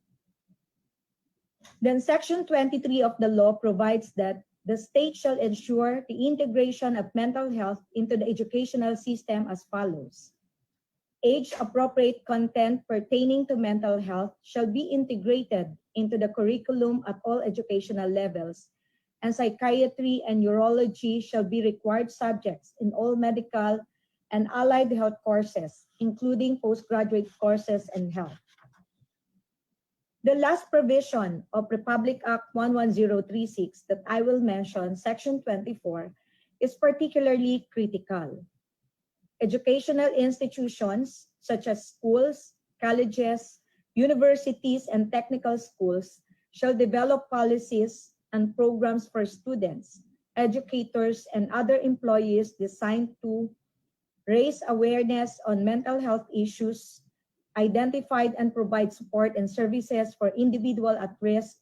Speaker 4: Then Section 23 of the law provides that the state shall ensure the integration of mental health into the educational system as follows. Age-appropriate content pertaining to mental health shall be integrated into the curriculum at all educational levels, and psychiatry and neurology shall be required subjects in all medical and allied health courses, including postgraduate courses in health. The last provision of Republic Act 11036 that I will mention, Section 24, is particularly critical. Educational institutions such as schools, colleges, universities, and technical schools shall develop policies and programs for students, educators, and other employees designed to raise awareness on mental health issues, identify and provide support and services for individuals at risk,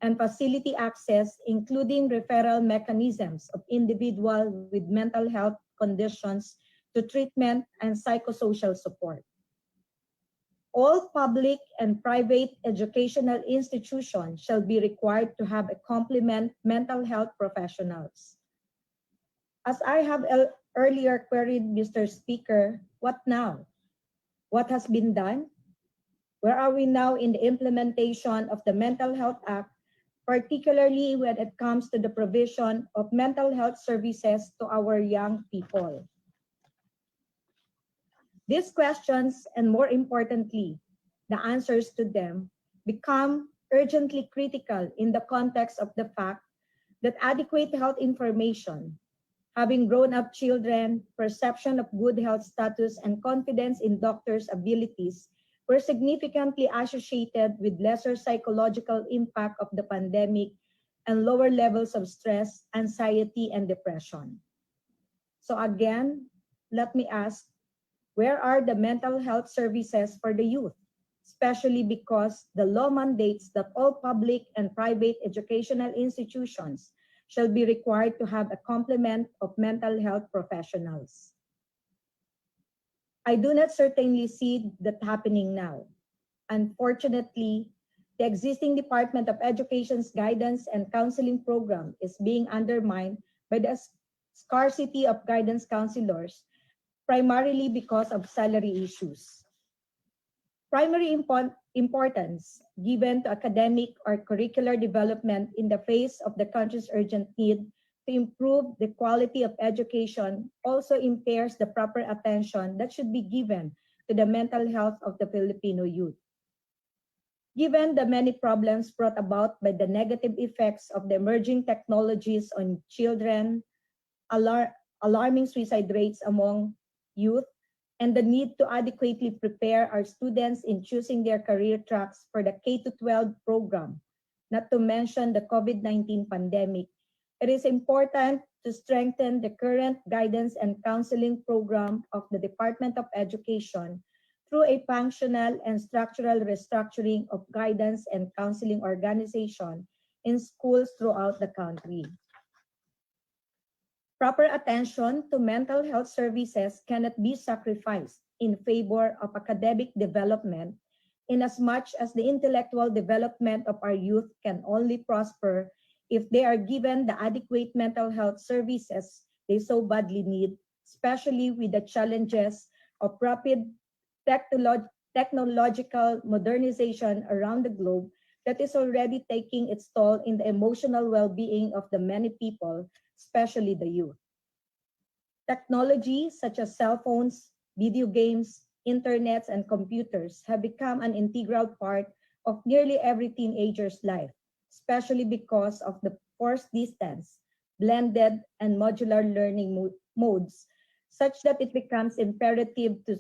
Speaker 4: and facility access, including referral mechanisms of individuals with mental health conditions to treatment and psychosocial support. All public and private educational institutions shall be required to have a complement mental health professionals. As I have earlier queried Mr. Speaker, what now? What has been done? Where are we now in the implementation of the Mental Health Act, particularly when it comes to the provision of mental health services to our young people? These questions, and more importantly, the answers to them, become urgently critical in the context of the fact that adequate health information, having grown-up children, perception of good health status, and confidence in doctors' abilities were significantly associated with lesser psychological impact of the pandemic and lower levels of stress, anxiety, and depression. So again, let me ask, where are the mental health services for the youth? Especially because the law mandates that all public and private educational institutions shall be required to have a complement of mental health professionals. I do not certainly see that happening now. Unfortunately, the existing Department of Education's guidance and counseling program is being undermined by the scarcity of guidance counselors, primarily because of salary issues. Primary importance given to academic or curricular development in the face of the country's urgent need to improve the quality of education also impairs the proper attention that should be given to the mental health of the Filipino youth. Given the many problems brought about by the negative effects of the emerging technologies on children, alarming suicide rates among youth, and the need to adequately prepare our students in choosing their career tracks for the K-12 program, not to mention the COVID-19 pandemic, it is important to strengthen the current guidance and counseling program of the Department of Education through a functional and structural restructuring of guidance and counseling organization in schools throughout the country. Proper attention to mental health services cannot be sacrificed in favor of academic development, inasmuch as the intellectual development of our youth can only prosper if they are given the adequate mental health services they so badly need, especially with the challenges of rapid technological modernization around the globe that is already taking its toll in the emotional well-being of the many people, especially the youth. Technology such as cell phones, video games, internets, and computers have become an integral part of nearly every teenager's life, especially because of the forced distance, blended, and modular learning modes, such that it becomes imperative to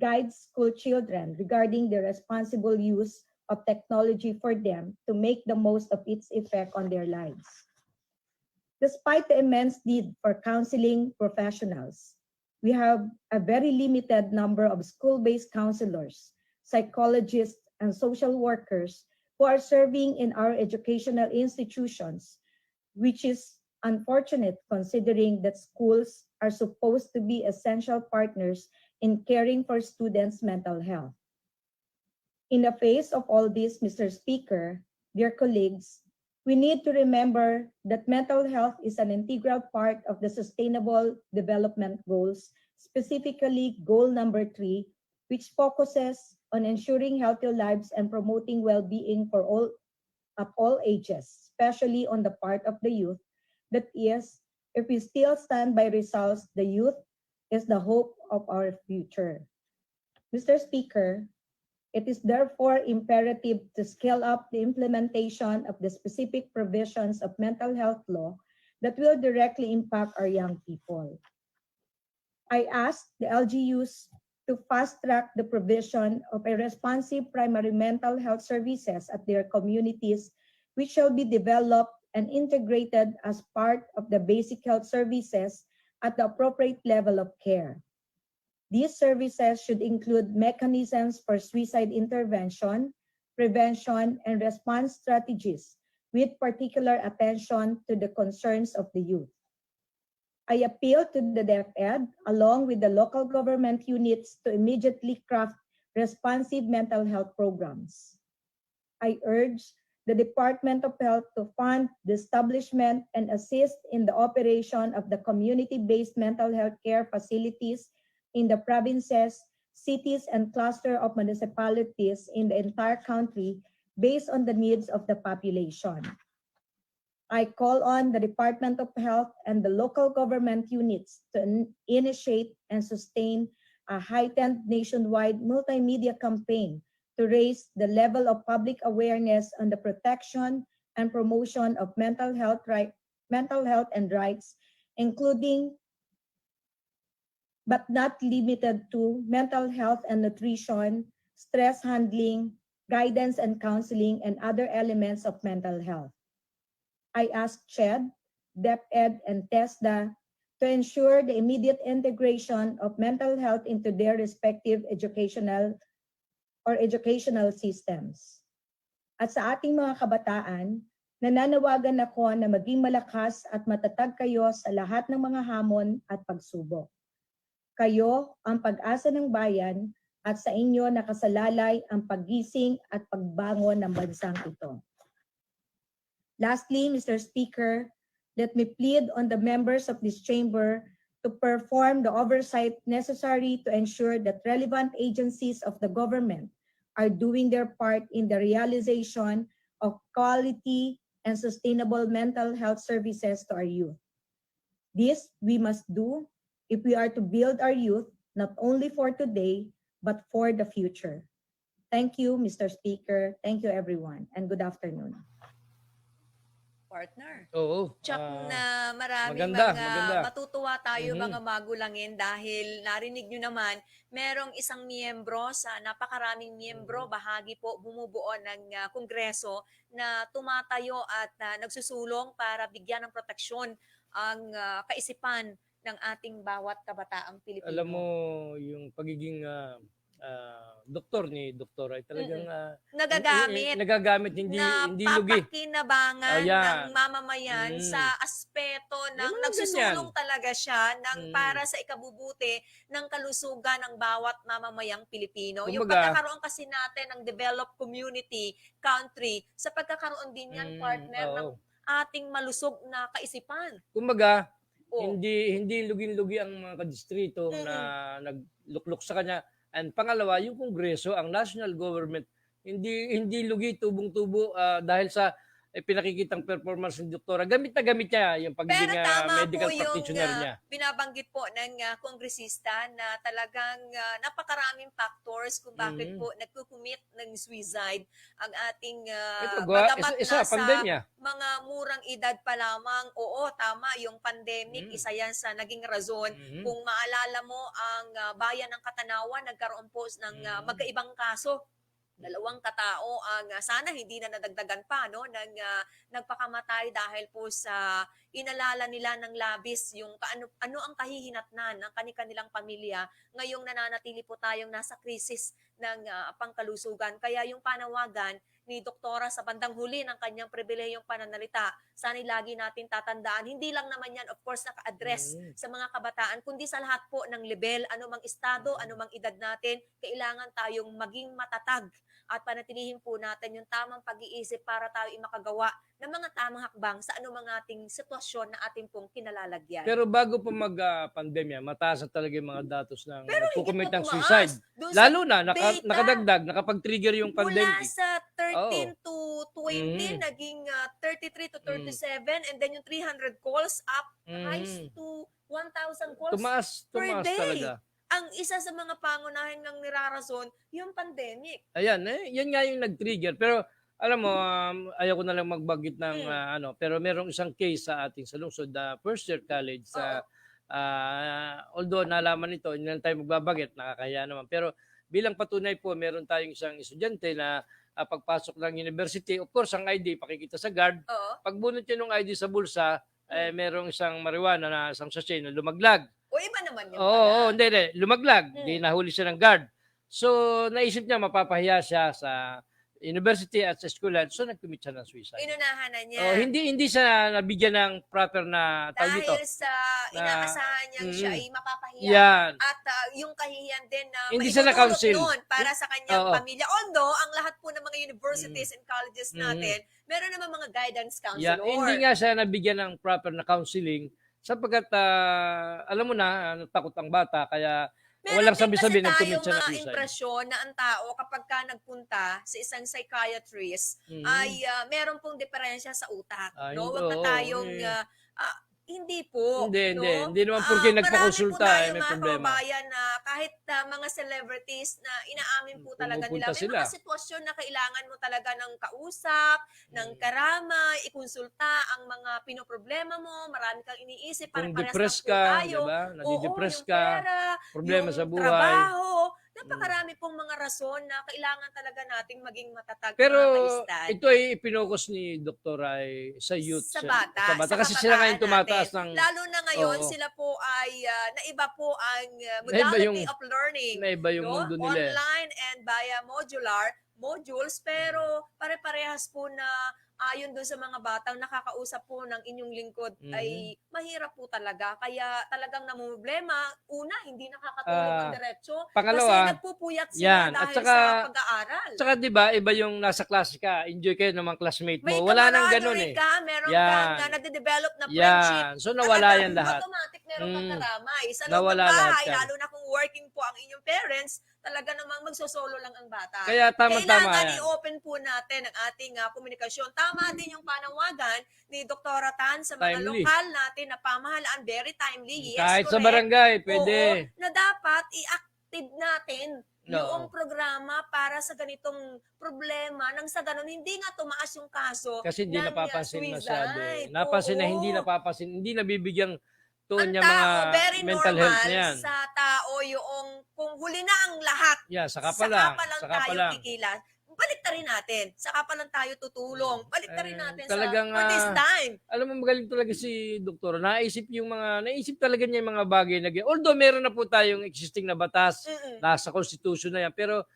Speaker 4: guide school children regarding the responsible use of technology for them to make the most of its effect on their lives. Despite the immense need for counseling professionals, we have a very limited number of school-based counselors, psychologists, and social workers who are serving in our educational institutions, which is unfortunate considering that schools are supposed to be essential partners in caring for students' mental health. In the face of all this, Mr. Speaker, dear colleagues, we need to remember that mental health is an integral part of the Sustainable Development Goals, specifically Goal number 3, which focuses on ensuring healthy lives and promoting well-being for all of all ages, especially on the part of the youth. That is, if we still stand by results, the youth is the hope of our future. Mr. Speaker, it is therefore imperative to scale up the implementation of the specific provisions of mental health law that will directly impact our young people. I ask the LGUs to fast-track the provision of a responsive primary mental health services at their communities, which shall be developed and integrated as part of the basic health services at the appropriate level of care. These services should include mechanisms for suicide intervention, prevention, and response strategies, with particular attention to the concerns of the youth. I appeal to the DepEd, along with the local government units, to immediately craft responsive mental health programs. I urge the Department of Health to fund the establishment and assist in the operation of the community-based mental health care facilities in the provinces, cities, and cluster of municipalities in the entire country based on the needs of the population. I call on the Department of Health and the local government units to initiate and sustain a heightened nationwide multimedia campaign to raise the level of public awareness on the protection and promotion of mental health and rights, including but not limited to mental health and nutrition, stress handling, guidance and counseling, and other elements of mental health. I ask CHED, DepEd, and TESDA to ensure the immediate integration of mental health into their respective educational systems. At sa ating mga kabataan, nananawagan ako na maging malakas at matatag kayo sa lahat ng mga hamon at pagsubok. Kayo ang pag-asa ng bayan at sa inyo nakasalalay ang paggising at pagbangon ng bansang ito. Lastly, Mr. Speaker, let me plead on the members of this chamber to perform the oversight necessary to ensure that relevant agencies of the government are doing their part in the realization of quality and sustainable mental health services to our youth. This we must do if we are to build our youth not only for today, but for the future. Thank you, Mr. Speaker. Thank you, everyone, and good afternoon.
Speaker 2: Partner.
Speaker 3: Oo.
Speaker 2: Tsak na maraming
Speaker 3: maganda.
Speaker 2: matutuwa tayo
Speaker 3: Mhm.
Speaker 2: mga magulangin dahil narinig nyo naman, merong isang miyembro sa napakaraming miyembro, bahagi po bumubuo ng kongreso na tumatayo at nagsusulong para bigyan ng proteksyon ang kaisipan ng ating bawat kabataang Pilipino.
Speaker 3: Alam mo, yung pagiging doktor ni Doktor ay talagang nagagamit, hindi lugi.
Speaker 2: Napapakinabangan ng mamamayan sa aspeto ng
Speaker 3: mga
Speaker 2: nagsusulong
Speaker 3: ganyan.
Speaker 2: talaga siya para sa ikabubuti ng kalusugan ng bawat mamamayang Pilipino. Yung
Speaker 3: Kumbaga,
Speaker 2: pagkakaroon kasi natin ng developed community, country, sa pagkakaroon din yan, partner, ng ating malusog na kaisipan.
Speaker 3: Kumbaga, hindi lugin-lugi ang mga kadistrito na nagluklok sa kanya. And pangalawa, yung Kongreso, ang national government, hindi lugi tubong-tubo dahil sa pinakikitang performance ng doktora. Gamit na gamit niya yung pagiging medical practitioner niya.
Speaker 2: Binabanggit po ng kongresista na talagang napakaraming factors kung bakit po nagkukumit ng suicide ang ating bagamat
Speaker 3: isa,
Speaker 2: nasa
Speaker 3: pandemya.
Speaker 2: mga murang edad pa lamang. Oo, tama, yung pandemic, isa yan sa naging rason. Kung maalala mo, ang bayan ng Katanawan nagkaroon po ng magkaibang kaso. 2 katao ang sana hindi na nadagdagan pa ng nagpakamatay dahil po sa inalala nila ng labis yung ano ang kahihinatnan ng kanilang pamilya. Ngayong nananatili po tayong nasa krisis ng pangkalusugan. Kaya yung panawagan ni Doktora sa bandang huli ng kanyang pribilehiyong pananalita, sana lagi natin tatandaan, hindi lang naman yan of course naka-address sa mga kabataan, kundi sa lahat po ng level, anumang estado, anumang edad natin, kailangan tayong maging matatag at panatilihin po natin yung tamang pag-iisip para tayo makagawa ng mga tamang hakbang sa anumang ating sitwasyon na ating pong kinalalagyan.
Speaker 3: Pero bago pa mag-pandemya, mataas na talaga yung mga datos ng
Speaker 2: Pero higit
Speaker 3: nagkukumit
Speaker 2: pa
Speaker 3: ng
Speaker 2: tumaas.
Speaker 3: suicide.
Speaker 2: Doon sa
Speaker 3: Lalo na,
Speaker 2: data.
Speaker 3: nakadagdag, nakapag-trigger yung
Speaker 2: mula
Speaker 3: pandemic.
Speaker 2: sa 13 to 20,
Speaker 3: Mhm.
Speaker 2: naging 33 to 37, and then yung 300 calls up, rise
Speaker 3: Mhm.
Speaker 2: to 1,000 calls
Speaker 3: Tumaas
Speaker 2: per day.
Speaker 3: talaga.
Speaker 2: Ang isa sa mga pangunahing ng nirarason, yung pandemic.
Speaker 3: Ayan, yan nga yung nag-trigger. Pero alam mo, ayaw ko na lang magbanggit ng pero merong isang case sa ating sa lungsod, first year college. Although nalaman ito, hindi lang tayo magbabanggit, nakakaya naman. Pero bilang patunay po, meron tayong isang estudyante na pagpasok ng university, of course, ang ID, pakikita sa guard.
Speaker 2: Oo.
Speaker 3: Pagbunot niya ng ID sa bulsa, merong isang marijuana na isang sachet na lumaglag.
Speaker 2: O iba naman yung
Speaker 3: Oo, hindi. Lumaglag.
Speaker 2: Hmm.
Speaker 3: Di nahuli siya ng guard. So, naisip niya mapapahiya siya sa university at sa eskwelahan. So, nag-commit siya ng suicide.
Speaker 2: Inunahan na niya.
Speaker 3: Oh, hindi siya nabigyan ng proper na tawag dito.
Speaker 2: Dahil sa inaasahan niyang siya ay mapapahiya.
Speaker 3: Yan.
Speaker 2: At yung kahihiyan din na
Speaker 3: Hindi siya
Speaker 2: maitutulot
Speaker 3: na-counsel.
Speaker 2: nun para sa kanyang
Speaker 3: Oo.
Speaker 2: pamilya. Although, ang lahat po ng mga universities and colleges natin, meron naman mga guidance
Speaker 3: Yeah,
Speaker 2: counselor.
Speaker 3: hindi nga siya nabigyan ng proper na counseling sapagkat alam mo na, takot ang bata kaya walang sabi-sabi
Speaker 2: Meron din
Speaker 3: nag-commit
Speaker 2: kasi
Speaker 3: siya ng
Speaker 2: tayong mga
Speaker 3: suicide.
Speaker 2: impresyon na ang tao kapag ka nagpunta sa isang psychiatrist
Speaker 3: Mhm.
Speaker 2: ay meron pong diferensya sa utak.
Speaker 3: Ay,
Speaker 2: No? Huwag na
Speaker 3: oo,
Speaker 2: tayong hindi po.
Speaker 3: Hindi naman porque nagpakonsulta may
Speaker 2: Marami po
Speaker 3: problema.
Speaker 2: tayong mga kababayan na kahit mga celebrities na inaamin po talaga nila.
Speaker 3: Pumupunta
Speaker 2: May
Speaker 3: sila.
Speaker 2: mga sitwasyon na kailangan mo talaga ng kausap, ng karamay, ikonsulta ang mga pinoproblema mo, marami kang iniisip,
Speaker 3: Kung
Speaker 2: parehas
Speaker 3: depressed
Speaker 2: lang po
Speaker 3: ka,
Speaker 2: tayo.
Speaker 3: di ba?
Speaker 2: Oo,
Speaker 3: Nadidepress
Speaker 2: yung
Speaker 3: ka,
Speaker 2: pera,
Speaker 3: problema
Speaker 2: yung
Speaker 3: sa buhay.
Speaker 2: trabaho. Napakarami pong mga rason na kailangan talaga nating maging matatag
Speaker 3: Pero
Speaker 2: mga kaistad.
Speaker 3: ito ay ipinokus ni Dr. ay sa youth.
Speaker 2: Sa bata.
Speaker 3: Sa kasi sila ngayon tumataas
Speaker 2: natin.
Speaker 3: ng
Speaker 2: Lalo na ngayon,
Speaker 3: Oo.
Speaker 2: sila po ay naiba po ang
Speaker 3: Naiba
Speaker 2: modality
Speaker 3: yung-
Speaker 2: of learning.
Speaker 3: naiba yung
Speaker 2: no?
Speaker 3: mundo nila.
Speaker 2: Online and via modules, pero pare-parehas po na ayon doon sa mga batang nakakausap po ng inyong lingkod ay mahirap po talaga. Kaya talagang namumblema. Una, hindi nakakatulog ng diretso.
Speaker 3: Pangalawa,
Speaker 2: kasi nagpupuyat sila
Speaker 3: yan.
Speaker 2: dahil
Speaker 3: At saka,
Speaker 2: sa pag-aaral.
Speaker 3: Tsaka 'di ba, iba yung nasa klase ka, enjoy kayo ng mga classmate
Speaker 2: May
Speaker 3: mo. Wala nang ganun
Speaker 2: camaraderie
Speaker 3: eh.
Speaker 2: ka, meron
Speaker 3: Yan.
Speaker 2: kang nade-develop na friendship.
Speaker 3: Yan. So nawala yan lahat.
Speaker 2: Automatic meron kang karamay. Sa loob ng
Speaker 3: Nawala lahat
Speaker 2: bahay,
Speaker 3: yan.
Speaker 2: lalo na kung working po ang inyong parents, talaga namang magsosolo lang ang bata.
Speaker 3: Kaya tama-tama
Speaker 2: Kailangan
Speaker 3: yan.
Speaker 2: i-open po natin ang ating komunikasyon. Tama din yung panawagan ni Dr. Tan sa mga
Speaker 3: Timely.
Speaker 2: lokal natin na pamahalaan. Very timely. Yes,
Speaker 3: Kahit sa
Speaker 2: correct.
Speaker 3: barangay, pwede.
Speaker 2: Oo, na dapat i-active natin
Speaker 3: Oo.
Speaker 2: yung programa para sa ganitong problema nang sa ganun hindi nga tumaas yung kaso
Speaker 3: Kasi hindi
Speaker 2: ng
Speaker 3: napapansin masyado.
Speaker 2: suicide.
Speaker 3: Napansin na
Speaker 2: Oo.
Speaker 3: hindi napapansin, hindi nabibigyang tuon
Speaker 2: Ang
Speaker 3: niya mga
Speaker 2: tao, very
Speaker 3: mental
Speaker 2: normal
Speaker 3: health na yan.
Speaker 2: sa tao yung kung huli na ang lahat,
Speaker 3: Yeah, saka pa lang.
Speaker 2: tayo kikilas. Balik na rin natin. Saka pa lang tayo tutulong. Balik na rin natin
Speaker 3: Talagang,
Speaker 2: for this time.
Speaker 3: Alam mo, magaling talaga si Doktor. Naisip talaga niya yung mga bagay na although meron na po tayong existing na batas, nasa Constitution na yan, pero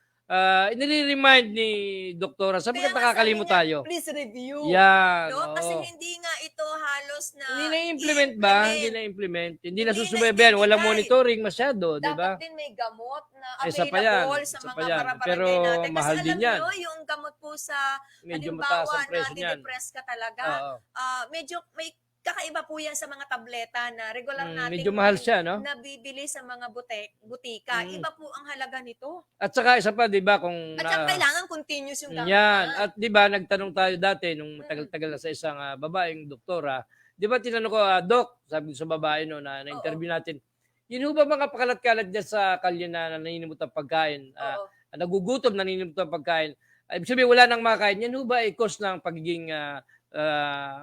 Speaker 3: inire-remind ni Doktora,
Speaker 2: Kaya
Speaker 3: sabi
Speaker 2: nga
Speaker 3: nakakalimot
Speaker 2: sabi niya,
Speaker 3: tayo.
Speaker 2: Please review.
Speaker 3: Yan.
Speaker 2: No? Kasi
Speaker 3: oo.
Speaker 2: hindi nga ito halos na
Speaker 3: Hindi na-implement ba? Hindi na-implement. Hindi na susubaybayan. Walang monitoring masyado, di ba?
Speaker 2: Dapat din may gamot na
Speaker 3: Isa pa yan.
Speaker 2: available sa
Speaker 3: Isa
Speaker 2: mga
Speaker 3: pa yan.
Speaker 2: para-barangay
Speaker 3: Pero
Speaker 2: natin. Kasi
Speaker 3: mahal din
Speaker 2: alam
Speaker 3: yan.
Speaker 2: nyo, yung gamot po sa
Speaker 3: Medyo mataas
Speaker 2: halimbawa
Speaker 3: ang presyo
Speaker 2: na
Speaker 3: niyan.
Speaker 2: didepress ka talaga,
Speaker 3: Oo.
Speaker 2: medyo may kakaiba po yan sa mga tableta na regular natin
Speaker 3: Medyo mahal siya, no?
Speaker 2: nabibili sa mga butika. Iba po ang halaga nito.
Speaker 3: At saka isa pa, di ba, kung
Speaker 2: At saka kailangan continuous yung gamot.
Speaker 3: yan.
Speaker 2: na.
Speaker 3: At di ba, nagtanong tayo dati nung matagal-tagal na sa isang babaeng doktora. Di ba, tinanong ko, Doc, sabi ko sa babae no, na-interview natin, yun ho ba mga pakalat-kalat dyan sa kalye na naninimot ang pagkain?
Speaker 2: Oo.
Speaker 3: Nagugutom, naninimot ang pagkain. Ibig sabihin, wala nang makain. Yan ho ba ay cause ng pagiging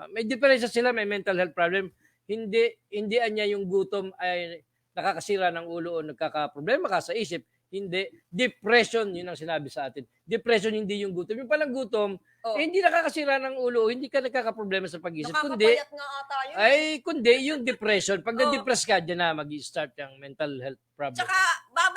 Speaker 3: may diferensya sila, may mental health problem. Hindi anya yung gutom ay nakakasira ng ulo o nagkakaproblema ka sa isip. Hindi. Depression, yun ang sinabi sa atin. Depression, hindi yung gutom. Yung palang gutom, hindi nakakasira ng ulo, hindi ka nagkakaproblema sa pag-isip. Kundi,
Speaker 2: Nakakapayat nga ata yun.
Speaker 3: kundi yung depression. Pag na-depress ka, dyan na mag-start yung mental health problem.
Speaker 2: Tsaka,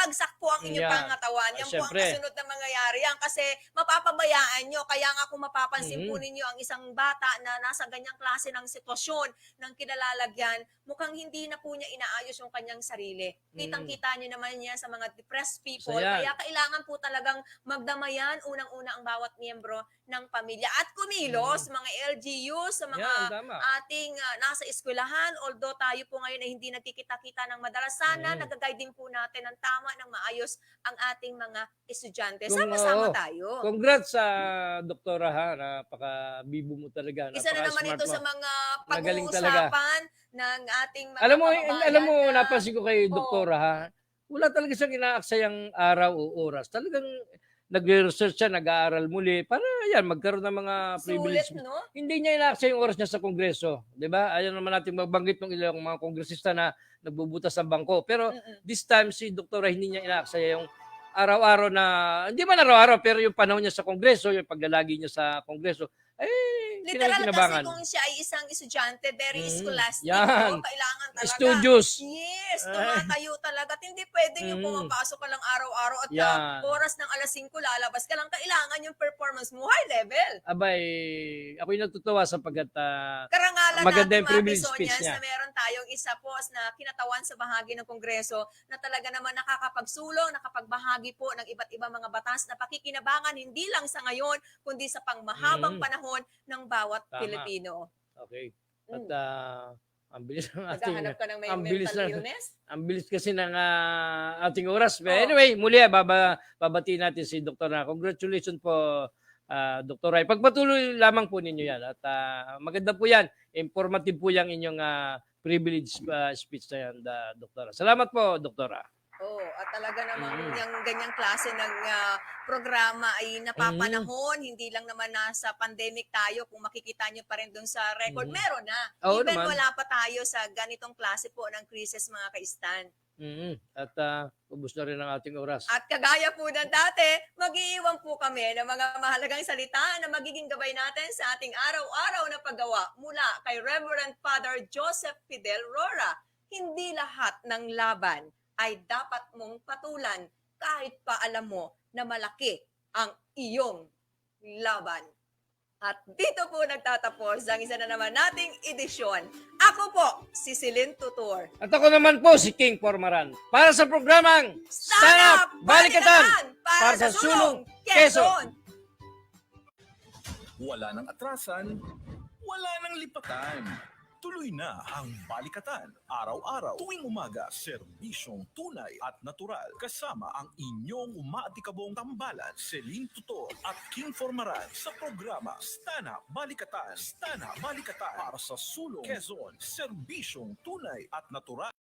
Speaker 2: babagsak po ang inyong
Speaker 3: Yan.
Speaker 2: pangatawan. Yan po ang
Speaker 3: Siyempre.
Speaker 2: kasunod na mangyayari yan kasi mapapabayaan nyo. Kaya nga kung mapapansin po ninyo ang isang bata na nasa ganyang klase ng sitwasyon ng kinalalagyan, mukhang hindi na po niya inaayos yung kanyang sarili. Kitang-kita nyo naman yan sa mga depressed people.
Speaker 3: So, yan.
Speaker 2: Kaya kailangan po talagang magdamayan unang-una ang bawat miyembro ng pamilya. At kumilos, mga LGU, sa mga
Speaker 3: Yan, tama.
Speaker 2: ating nasa eskwelahan, although tayo po ngayon ay hindi nagkikita-kita ng madalas, sana nagagay din po natin ng tama ng maayos ang ating mga estudyante. Sama-sama tayo.
Speaker 3: Congrats sa doktora ha, napaka-bibo mo talaga.
Speaker 2: Isa na naman
Speaker 3: napaka-smart
Speaker 2: ito
Speaker 3: mo.
Speaker 2: sa mga
Speaker 3: Magaling talaga.
Speaker 2: pag-uusapan ng ating mga
Speaker 3: Alam mo,
Speaker 2: kababayan na-
Speaker 3: napansin ko kay doktora ha, wala talaga siyang inaaksayang araw o oras. Talagang nagre-research siya, nag-aaral muli para yan, magkaroon ng mga privilege.
Speaker 2: Sulit, no?
Speaker 3: Hindi niya inaaksaya yung oras niya sa kongreso. Di ba? Ayaw naman natin magbanggit ng ilang mga kongresista na nagbubutas ng bangko. Pero this time, si doktora hindi niya inaaksaya yung araw-araw na, hindi man araw-araw, pero yung panahon niya sa kongreso, yung paglalagi niya sa kongreso,
Speaker 2: Literal kasi
Speaker 3: kinakinabangan.
Speaker 2: kung siya ay isang estudyante, very scholastic,
Speaker 3: Yan.
Speaker 2: no? Kailangan talaga.
Speaker 3: Studious.
Speaker 2: Yes, tumatayo talaga. At hindi pwedeng yung pumapasok ka lang araw-araw at
Speaker 3: Yan.
Speaker 2: oras ng alas 5 lalabas ka lang. Kailangan yung performance mo high level.
Speaker 3: Abay, ako'y natutuwa sapagkat
Speaker 2: Karangalan
Speaker 3: maganda
Speaker 2: natin
Speaker 3: yung
Speaker 2: mga
Speaker 3: privilege speech
Speaker 2: Bisonyas
Speaker 3: niya.
Speaker 2: na meron tayong isa po na kinatawan sa bahagi ng Kongreso na talaga naman nakakapagsulong, nakapagbahagi po ng iba't ibang mga batas na pakikinabangan hindi lang sa ngayon, kundi sa pangmahabang panahon ng bawat
Speaker 3: Tama.
Speaker 2: Pilipino.
Speaker 3: okay. At ang bilis ng ating
Speaker 2: Naghahanap ka ng may
Speaker 3: ang bilis
Speaker 2: mental
Speaker 3: na-
Speaker 2: illness?
Speaker 3: ang bilis kasi ng ating oras. But anyway, muli babatiin natin si Dr. Na. Congratulations po, Dr. Ray. Pagpatuloy lamang po ninyo yan. At maganda po yan. Informative po yung inyong privilege speech na yan, Dr. Salamat po, Dr.
Speaker 2: Oo, at talaga namang yung ganyang klase ng programa ay napapanahon, hindi lang naman nasa pandemic tayo, kung makikita nyo pa rin dun sa record, meron na.
Speaker 3: Oo
Speaker 2: Even
Speaker 3: naman.
Speaker 2: wala pa tayo sa ganitong klase po ng krisis mga kaistan.
Speaker 3: At ubos na rin ang ating oras.
Speaker 2: At kagaya po ng dati, mag-iiwan po kami ng mga mahalagang salita na magiging gabay natin sa ating araw-araw na paggawa mula kay Reverend Father Joseph Fidel Rora. Hindi lahat ng laban ay dapat mong patulan kahit pa alam mo na malaki ang iyong laban. At dito po nagtatapos ang isa na naman nating edisyon. Ako po, si Celine Tutor.
Speaker 3: At ako naman po si King Formaran para sa programang Stand Up Balikatan para sa Sulong, Quezon.
Speaker 1: Wala nang atrasan, wala nang lipatan. Tuloy na ang Balikatan. Araw-araw, tuwing umaga, serbisyong tunay at natural. Kasama ang inyong umaatikabong tambalan, Celine Tutor at King Formaran sa programa Stana Balikatan. Stana Balikatan para sa Sulong, Quezon. Serbisyong tunay at natural.